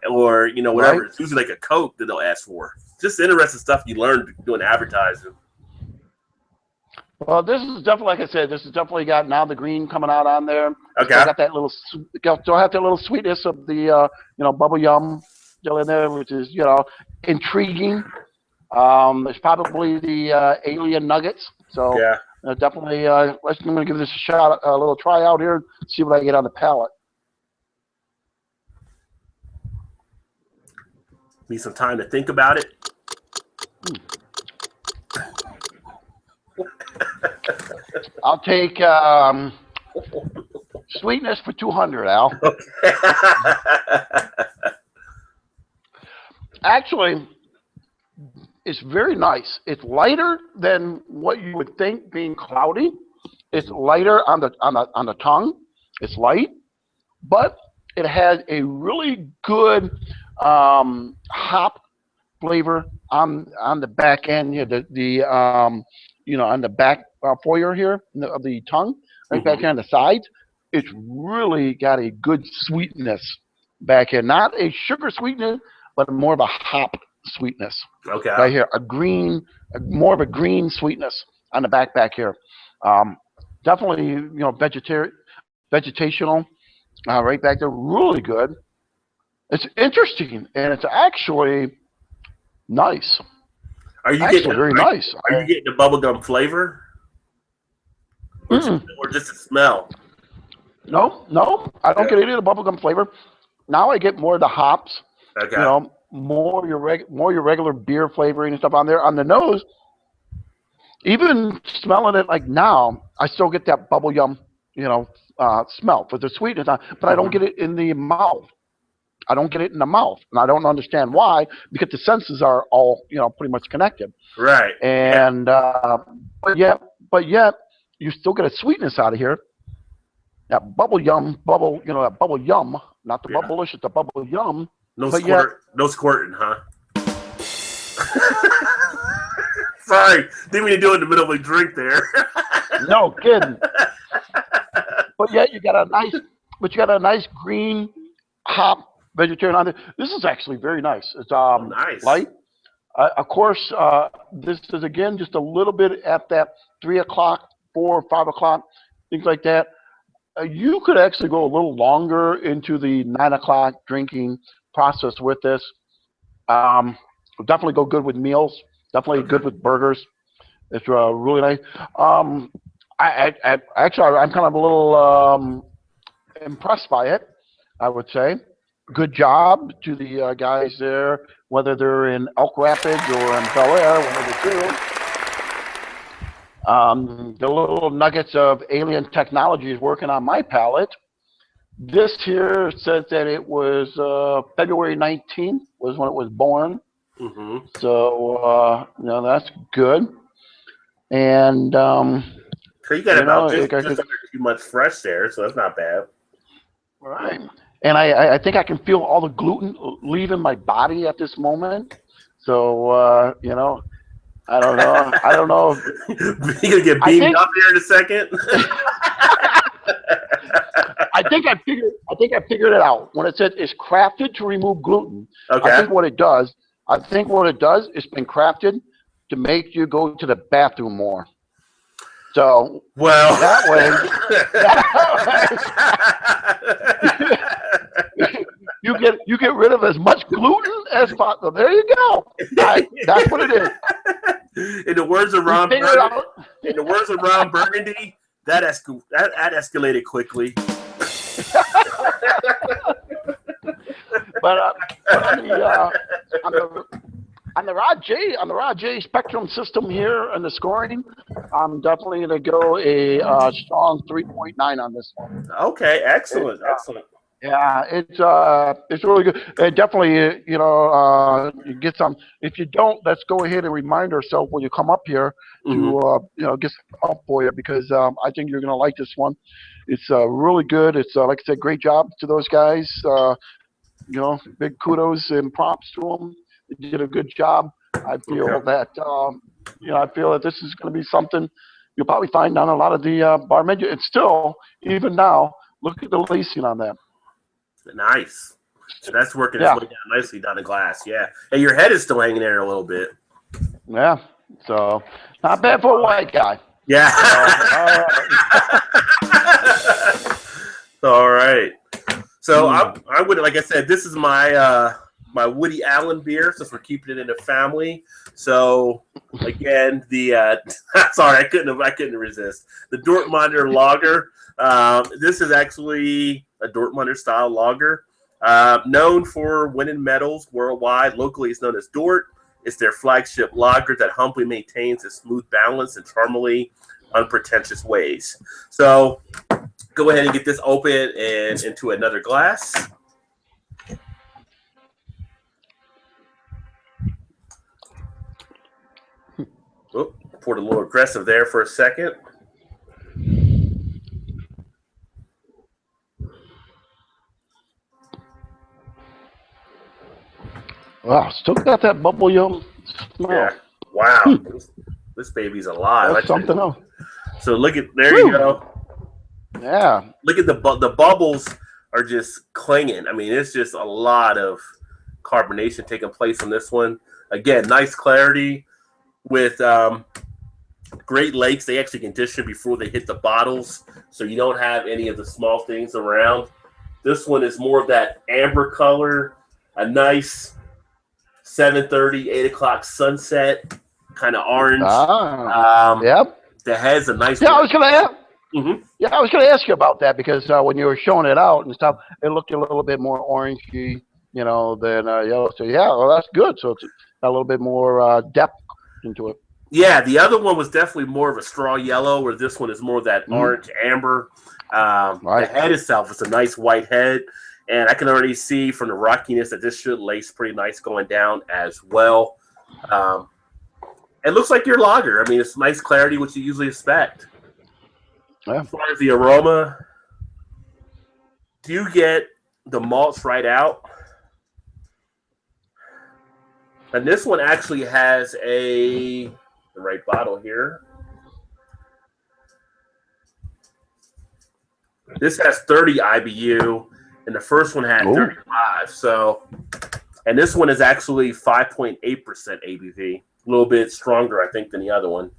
or whatever. Right. It's usually like a Coke that they'll ask for. Just interesting stuff you learn doing advertising. Well, this is definitely, like I said, this has definitely got now the green coming out on there. Okay. Still have that little sweetness of the bubble yum still in there, which is intriguing. There's probably the alien nuggets. So yeah. Definitely, I'm going to give this a shot, a little try out here, see what I get on the palate. Need some time to think about it. I'll take sweetness for 200, Al. Actually, it's very nice. It's lighter than what you would think being cloudy. It's lighter on the tongue. It's light, but it has a really good hop flavor on the back end. on the back foyer here of the tongue, right back here on the sides. It's really got a good sweetness back here. Not a sugar sweetness, but more of a hop sweetness. Okay. Right here, more of a green sweetness on the back here. Definitely, vegetational, right back there. Really good. It's interesting, and it's actually nice. Are you Actually, very nice. Are you getting the bubblegum flavor? Or just the smell? No, I don't get any of the bubblegum flavor. Now I get more of the hops. Okay. More your regular beer flavoring and stuff on there. On the nose, even smelling it like now, I still get that bubble yum, smell for the sweetness. But I don't get it in the mouth. I don't get it in the mouth, and I don't understand why, because the senses are all pretty much connected. Right. And but yet you still get a sweetness out of here. That bubble yum, that bubble yum, not the bubblicious, the bubble yum. No squirting, huh? Sorry, didn't mean to do it in the middle of a drink there. No kidding. But yet you got a nice green hop vegetarian on there. This is actually very nice. It's nice. Light. Of course, this is again just a little bit at that 3 o'clock, 4 or 5 o'clock, things like that. You could actually go a little longer into the 9 o'clock drinking process with this. Definitely go good with meals. Definitely good with burgers. It's really nice. I'm kind of a little impressed by it, I would say. Good job to the guys there, whether they're in Elk Rapids or in Bel Air, one of the two. The little nuggets of alien technology is working on my palate. This here says that it was February 19th was when it was born. Mm-hmm. So, that's good. And so you got about just under 2 months fresh there, so that's not bad. Right. And I think I can feel all the gluten leaving my body at this moment. So, I don't know. You're gonna get beamed up here in a second. I think I figured it out. When it says it's crafted to remove gluten, okay. I think what it does it's been crafted to make you go to the bathroom more. So that way you get rid of as much gluten as possible. There you go. That's what it is. In the words of Ron Burgundy, that escalated quickly. But on the Rod J spectrum system here and the scoring, I'm definitely going to go a strong 3.9 on this one. Okay, excellent. Yeah, it's really good. And definitely, you get some. If you don't, let's go ahead and remind ourselves when you come up here to get some help for you, because I think you're going to like this one. It's really good. It's like I said, great job to those guys. Big kudos and props to them. They did a good job. I feel that this is going to be something you'll probably find on a lot of the bar menu. It's still, even now, look at the lacing on that. Nice. So that's working its way down nicely down the glass. Yeah. And your head is still hanging there a little bit. Yeah. So not bad for a white guy. Yeah. All right. So I would, like I said, this is my my Woody Allen beer, since we're keeping it in the family. So again, the sorry, I couldn't resist. The Dortmunder Lager. This is actually a Dortmunder style lager, known for winning medals worldwide. Locally, it's known as Dort. It's their flagship lager that humbly maintains a smooth balance in charmingly unpretentious ways. So go ahead and get this open and into another glass. Oh, poured a little aggressive there for a second. Wow, still got that bubble yum smell. Yeah. Wow. This baby's alive. That's something else. So look at, there you go. Yeah. Look at the bubbles are just clinging. I mean, it's just a lot of carbonation taking place on this one. Again, nice clarity with Great Lakes. They actually condition before they hit the bottles, so you don't have any of the small things around. This one is more of that amber color, a nice 7:30, 8 o'clock sunset kind of orange. Yep. The head's a nice. Yeah, I was gonna ask. Yeah, I was gonna ask you about that because when you were showing it out and stuff, it looked a little bit more orangey, you know, than yellow. So yeah, well, that's good. So it's a little bit more depth into it. Yeah, the other one was definitely more of a straw yellow, where this one is more of that orange amber. The head itself is a nice white head, and I can already see from the rockiness that this should lace pretty nice going down as well. It looks like your lager. I mean, it's nice clarity, which you usually expect. Yeah. As far as the aroma, do you get the malts right out? And this one actually has the right bottle here. This has 30 IBU, and the first one had 35. So, and this one is actually 5.8% ABV. A little bit stronger, I think, than the other one.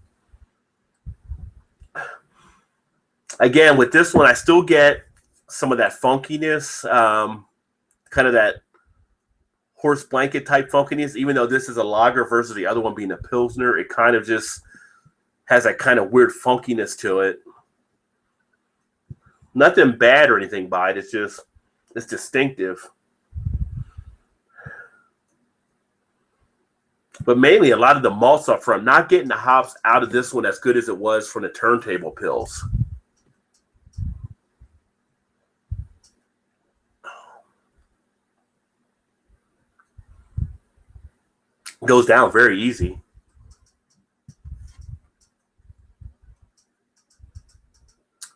Again, with this one, I still get some of that funkiness, kind of that horse blanket type funkiness, even though this is a lager versus the other one being a Pilsner. It kind of just has that kind of weird funkiness to it. Nothing bad or anything by it. It's distinctive. But mainly a lot of the malts up front, not getting the hops out of this one as good as it was from the turntable pills. Goes down very easy.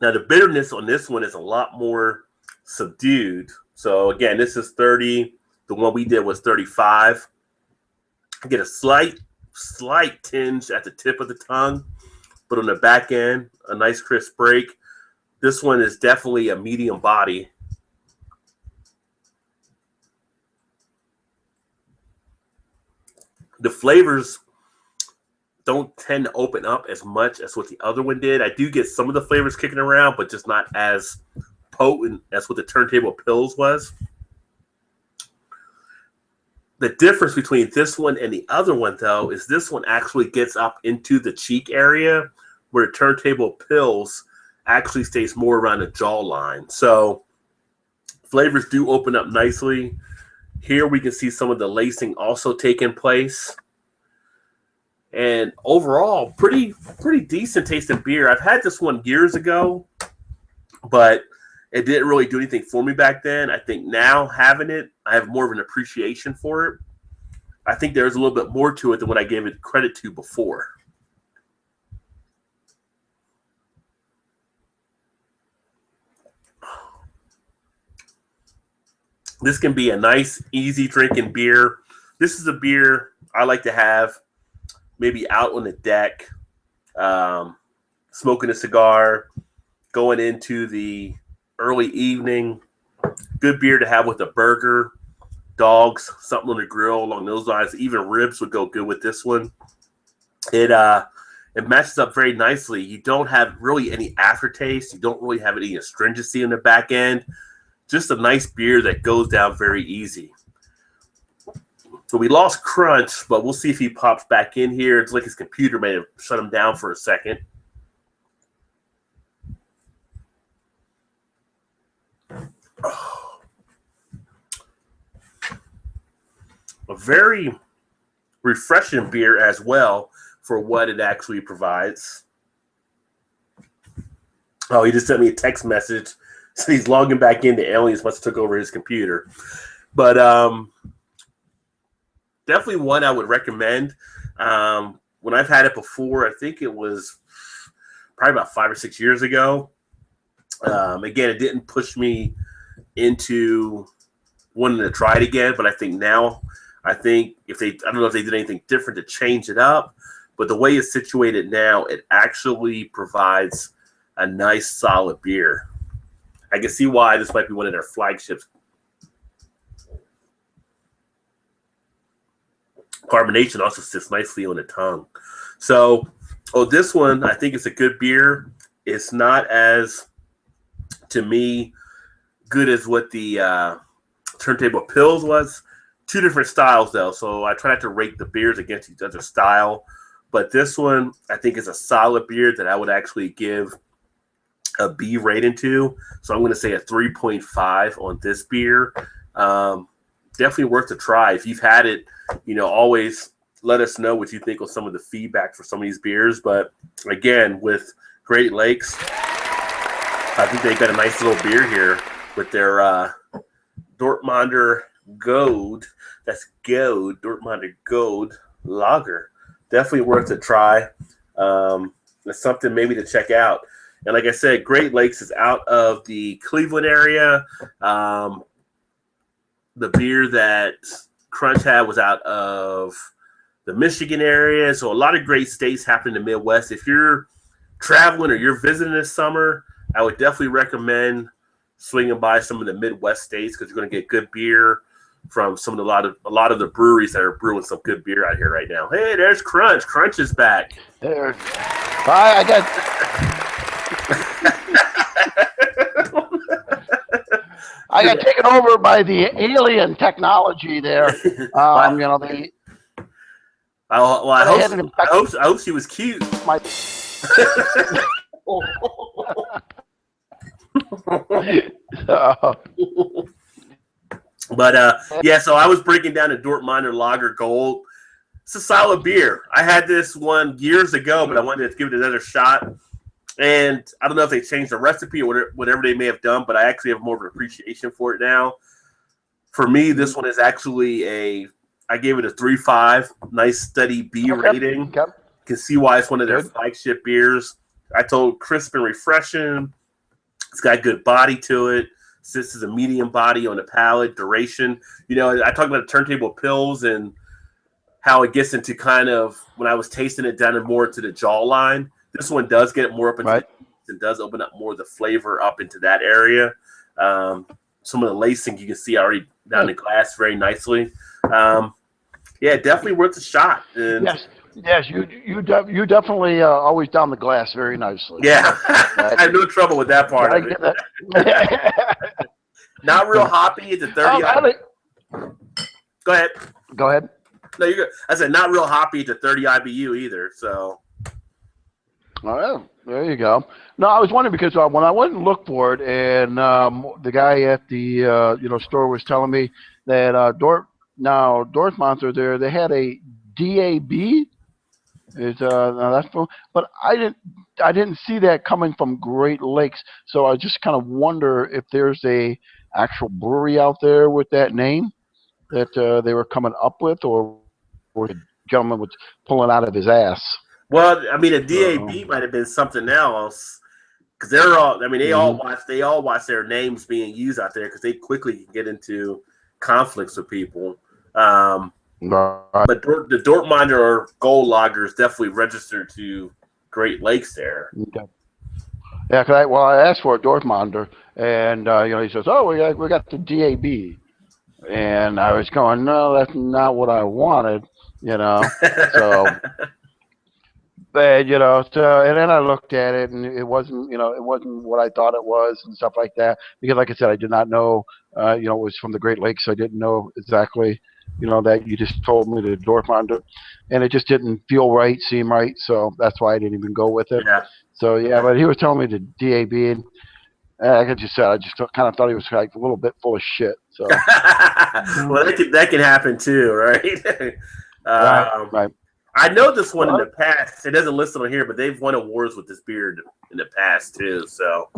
Now, the bitterness on this one is a lot more subdued. So, again, this is 30. The one we did was 35. I get a slight tinge at the tip of the tongue, but on the back end, a nice crisp break. This one is definitely a medium body. The flavors don't tend to open up as much as what the other one did. I do get some of the flavors kicking around, but just not as potent as what the turntable pills was. The difference between this one and the other one, though, is this one actually gets up into the cheek area, where the turntable pills actually stays more around the jawline. So flavors do open up nicely. Here we can see some of the lacing also taking place. And overall, pretty decent tasting beer. I've had this one years ago, but it didn't really do anything for me back then. I think now having it, I have more of an appreciation for it. I think there's a little bit more to it than what I gave it credit to before. This can be a nice, easy drinking beer. This is a beer I like to have maybe out on the deck, smoking a cigar, going into the early evening. Good beer to have with a burger, dogs, something on the grill along those lines. Even ribs would go good with this one. It matches up very nicely. You don't have really any aftertaste. You don't really have any astringency in the back end. Just a nice beer that goes down very easy. So we lost Krunch, but we'll see if he pops back in here. It's like his computer may have shut him down for a second. Oh. A very refreshing beer as well for what it actually provides. Oh, he just sent me a text message. So he's logging back in. The aliens must have took over his computer. But definitely one I would recommend. When I've had it before, I think it was probably about 5 or 6 years ago. Again, it didn't push me into wanting to try it again. But I think now, I don't know if they did anything different to change it up. but the way it's situated now, it actually provides a nice solid beer. I can see why this might be one of their flagships. Carbonation also sits nicely on the tongue. So, this one, I think it's a good beer. It's not as, to me, good as what the Turntable Pils was. Two different styles, though, so I try not to rate the beers against each other's style. But this one, I think, is a solid beer that I would actually give a B rating to. So I'm going to say a 3.5 on this beer. Definitely worth a try. If you've had it, always let us know what you think of some of the feedback for some of these beers. But again, with Great Lakes, I think they got a nice little beer here with their Dortmunder Gold. That's Gold, Dortmunder Gold Lager. Definitely worth a try. It's something maybe to check out. And like I said, Great Lakes is out of the Cleveland area. The beer that Krunch had was out of the Michigan area. So a lot of great states happen in the Midwest. If you're traveling or you're visiting this summer, I would definitely recommend swinging by some of the Midwest states because you're going to get good beer from a lot of the breweries that are brewing some good beer out here right now. Hey, there's Krunch. Krunch is back. There. I got. I got taken over by the alien technology there. I hope she was cute. But so I was breaking down the Dortmunder Lager Gold. It's a solid beer. I had this one years ago, but I wanted to give it another shot. And I don't know if they changed the recipe or whatever they may have done, but I actually have more of an appreciation for it now. For me, this one is actually I gave it a 3.5, nice steady B rating. Okay. You can see why it's one of their flagship beers. I told crisp and refreshing. It's got good body to it. This is a medium body on the palate, duration. I talked about the Turntable Pils and how it gets into kind of, when I was tasting it, down and more to the jawline. This one does get more up into and does open up more of the flavor up into that area. Some of the lacing you can see already down the glass very nicely. Definitely worth a shot. And yes, you definitely always down the glass very nicely. Yeah, I have no trouble with that part of it. Not real hoppy. It's a 30. Go ahead. Go ahead. No, you're good. I said not real hoppy to 30 IBU either. So. Oh, yeah. There you go. No, I was wondering because when I went and looked for it, and the guy at the store was telling me that Dortmunder there, they had a DAB. Now that's cool. But I didn't see that coming from Great Lakes, so I just kind of wonder if there's a actual brewery out there with that name that they were coming up with, or the gentleman was pulling out of his ass. Well, I mean, a DAB might have been something else because they're all. I mean, they all watch their names being used out there because they quickly can get into conflicts with people. But the Dortmunder Gold Lager is definitely registered to Great Lakes there. Okay. Yeah, I asked for a Dortmunder, and he says, "Oh, we got the DAB," and I was going, "No, that's not what I wanted," So. But and then I looked at it, and it wasn't what I thought it was, and stuff like that. Because, like I said, I did not know, it was from the Great Lakes. So I didn't know exactly, that you just told me the Dortmunder, and it just didn't feel right, seem right. So that's why I didn't even go with it. Yeah. So but he was telling me the DAB, and like I just said, I just kind of thought he was like a little bit full of shit. So. Well, that can happen too, right? Right. I know this one in the past. It doesn't list it on here, but they've won awards with this beer in the past too. So,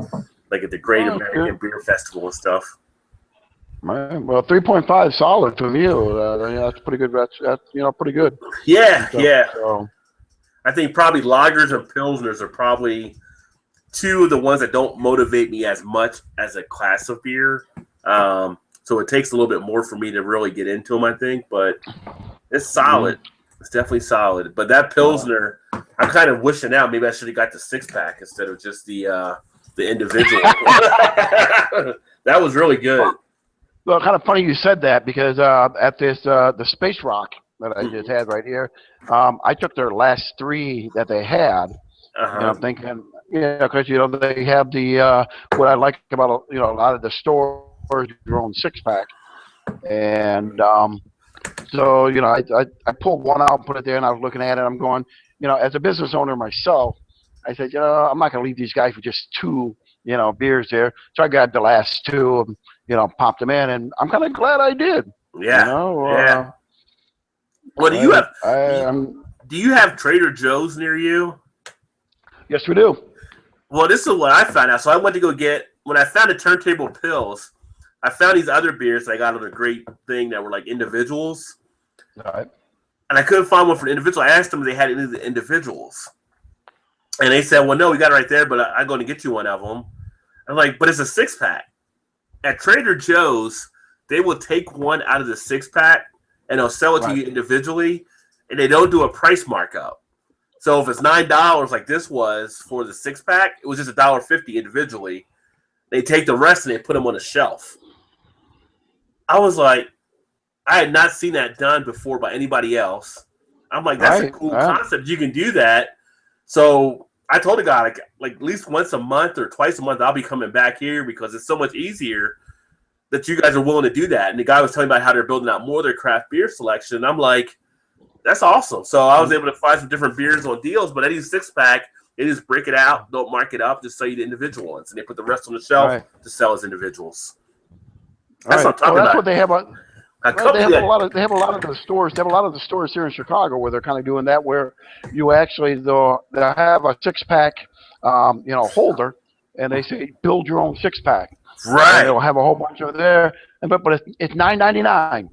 like at the Great American Beer Festival and stuff. Right. Well, 3.5 solid from you. That's pretty good. That's pretty good. Yeah, yeah. So. I think probably lagers and pilsners are probably two of the ones that don't motivate me as much as a class of beer. So it takes a little bit more for me to really get into them, I think. But it's solid. It's definitely solid. But that Pilsner, I'm kind of wishing now maybe I should have got the 6-pack instead of just the individual. That was really good. Well, kind of funny you said that because at this the Space Rock that I just had right here, I took their last 3 that they had. And I'm thinking, because they have the what I like about a lot of the stores, your own 6-pack, and so I pulled one out and put it there, and I was looking at it. I'm going, as a business owner myself, I said, I'm not going to leave these guys with just 2 beers there. So I grabbed the last 2, popped them in, and I'm kind of glad I did. Yeah. Well, do you have Trader Joe's near you? Yes, we do. Well, this is what I found out. So I went to go when I found the Turntable Pills, I found these other beers that I got on a great thing that were like individuals. All right. And I couldn't find one for the individual. I asked them if they had any of the individuals. And they said, well, no, we got it right there, but I'm going to get you one of them. I'm like, but it's a 6-pack. At Trader Joe's, they will take one out of the 6-pack and they'll sell it to you individually, and they don't do a price markup. So if it's $9 like this was for the 6-pack, it was just $1.50 individually. They take the rest and they put them on a shelf. I was like, I had not seen that done before by anybody else. I'm like, that's a cool concept. You can do that. So I told the guy, like at least once a month or twice a month, I'll be coming back here because it's so much easier that you guys are willing to do that. And the guy was telling me about how they're building out more of their craft beer selection. And I'm like, that's awesome. So I was able to find some different beers on deals, but any 6-pack, they just break it out, don't mark it up, just sell you the individual ones, and they put the rest on the shelf to sell as individuals. That's what I'm talking about. That's what they have. They have a lot of the stores. They have a lot of the stores here in Chicago where they're kind of doing that, where you actually they'll have a 6-pack, holder, and they say build your own 6-pack. Right. And they'll have a whole bunch of it there, but it's $9.99.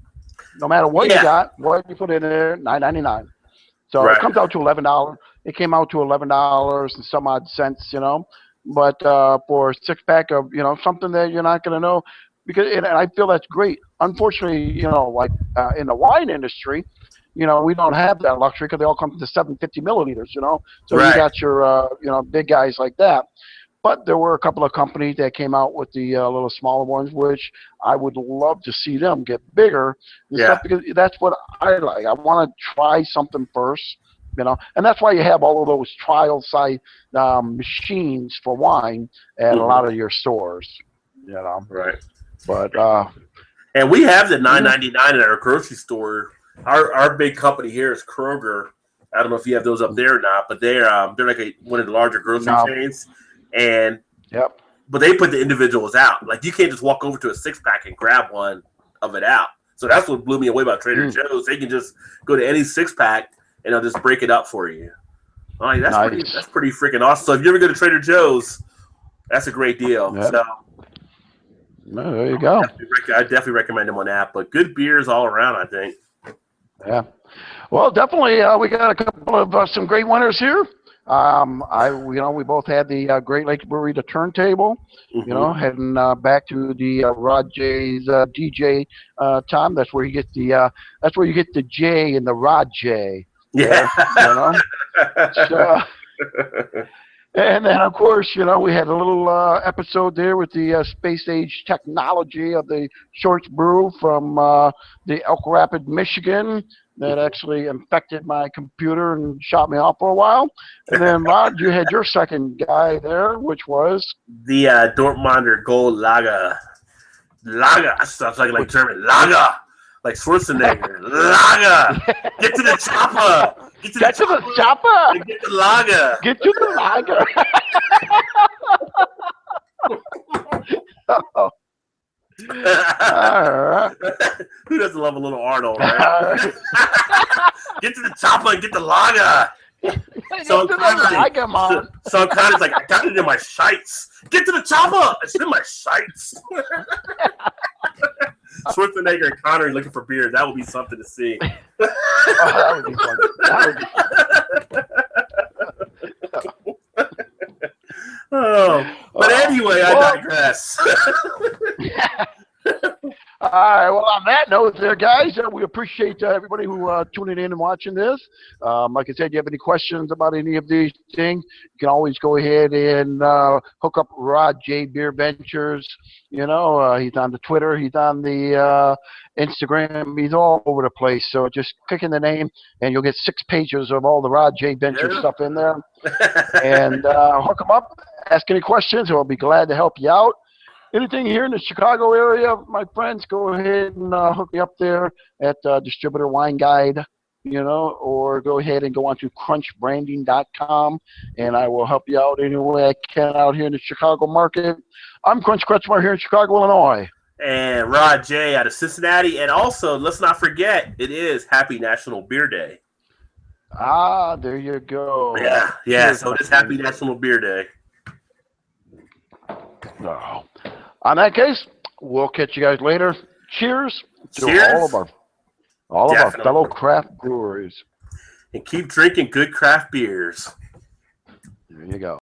No matter what you got, what you put in there, $9.99. So it comes out to $11. It came out to $11 and some odd cents, But for a 6-pack of something that you're not going to know, and I feel that's great. Unfortunately, like in the wine industry, we don't have that luxury because they all come to 750 milliliters, So you got your big guys like that. But there were a couple of companies that came out with the little smaller ones, which I would love to see them get bigger and stuff, because that's what I like. I want to try something first, and that's why you have all of those trial site machines for wine at a lot of your stores, Right. But and we have the $9.99 at our grocery store. Our big company here is Kroger. I don't know if you have those up there or not, but they're like one of the larger grocery chains. And but they put the individuals out. Like you can't just walk over to a 6-pack and grab one of it out. So that's what blew me away about Trader Joe's. They can just go to any 6-pack and they'll just break it up for you. I'm like, that's pretty freaking awesome. So if you ever go to Trader Joe's, that's a great deal. Yep. So there you go. I definitely recommend them on that. But good beers all around, I think. Yeah. Well, definitely, we got a couple of some great winners here. We both had the Great Lakes Brewery, the Turntable. Heading back to the Rod J's DJ time. That's where you get the J in the Rod J. Yeah. So, and then, of course, we had a little episode there with the space age technology of the Shorts Brew from the Elk Rapids, Michigan, that actually infected my computer and shot me off for a while. And then, Rod, you had your second guy there, which was? The Dortmunder Gold Lager. Lager. I sounds like German. Lager. Like Schwarzenegger. Lager. Get to the chopper. Get to the chopper. Get the lager. Get to the lager. Oh. All right. Who doesn't love a little Arnold, right? Get to the chopper and get the lager. So I'm kind of like, I got it in my shites. Get to the chopper. It's in my shites. Schwarzenegger and Connery looking for beer. That would be something to see. That would be fun. But anyway, I digress. All right. Well, on that note there, guys, we appreciate everybody who tuning in and watching this. Like I said, you have any questions about any of these things, you can always go ahead and hook up Rod J Beer Ventures. You know, he's on the Twitter, he's on the Instagram, he's all over the place. So just click in the name, and you'll get 6 pages of all the Rod J Ventures stuff in there. And hook him up, ask any questions, he'll be glad to help you out. Anything here in the Chicago area, my friends, go ahead and hook me up there at Distributor Wine Guide, you know, or go ahead and go on to crunchbranding.com, and I will help you out any way I can out here in the Chicago market. I'm Krunch Kretschmar here in Chicago, Illinois. And Rod J out of Cincinnati. And also, let's not forget, it is Happy National Beer Day. Ah, there you go. Yeah, Cheers, so it's Happy National Beer Day. No. On that case, we'll catch you guys later. Cheers to all of our fellow craft breweries. And keep drinking good craft beers. There you go.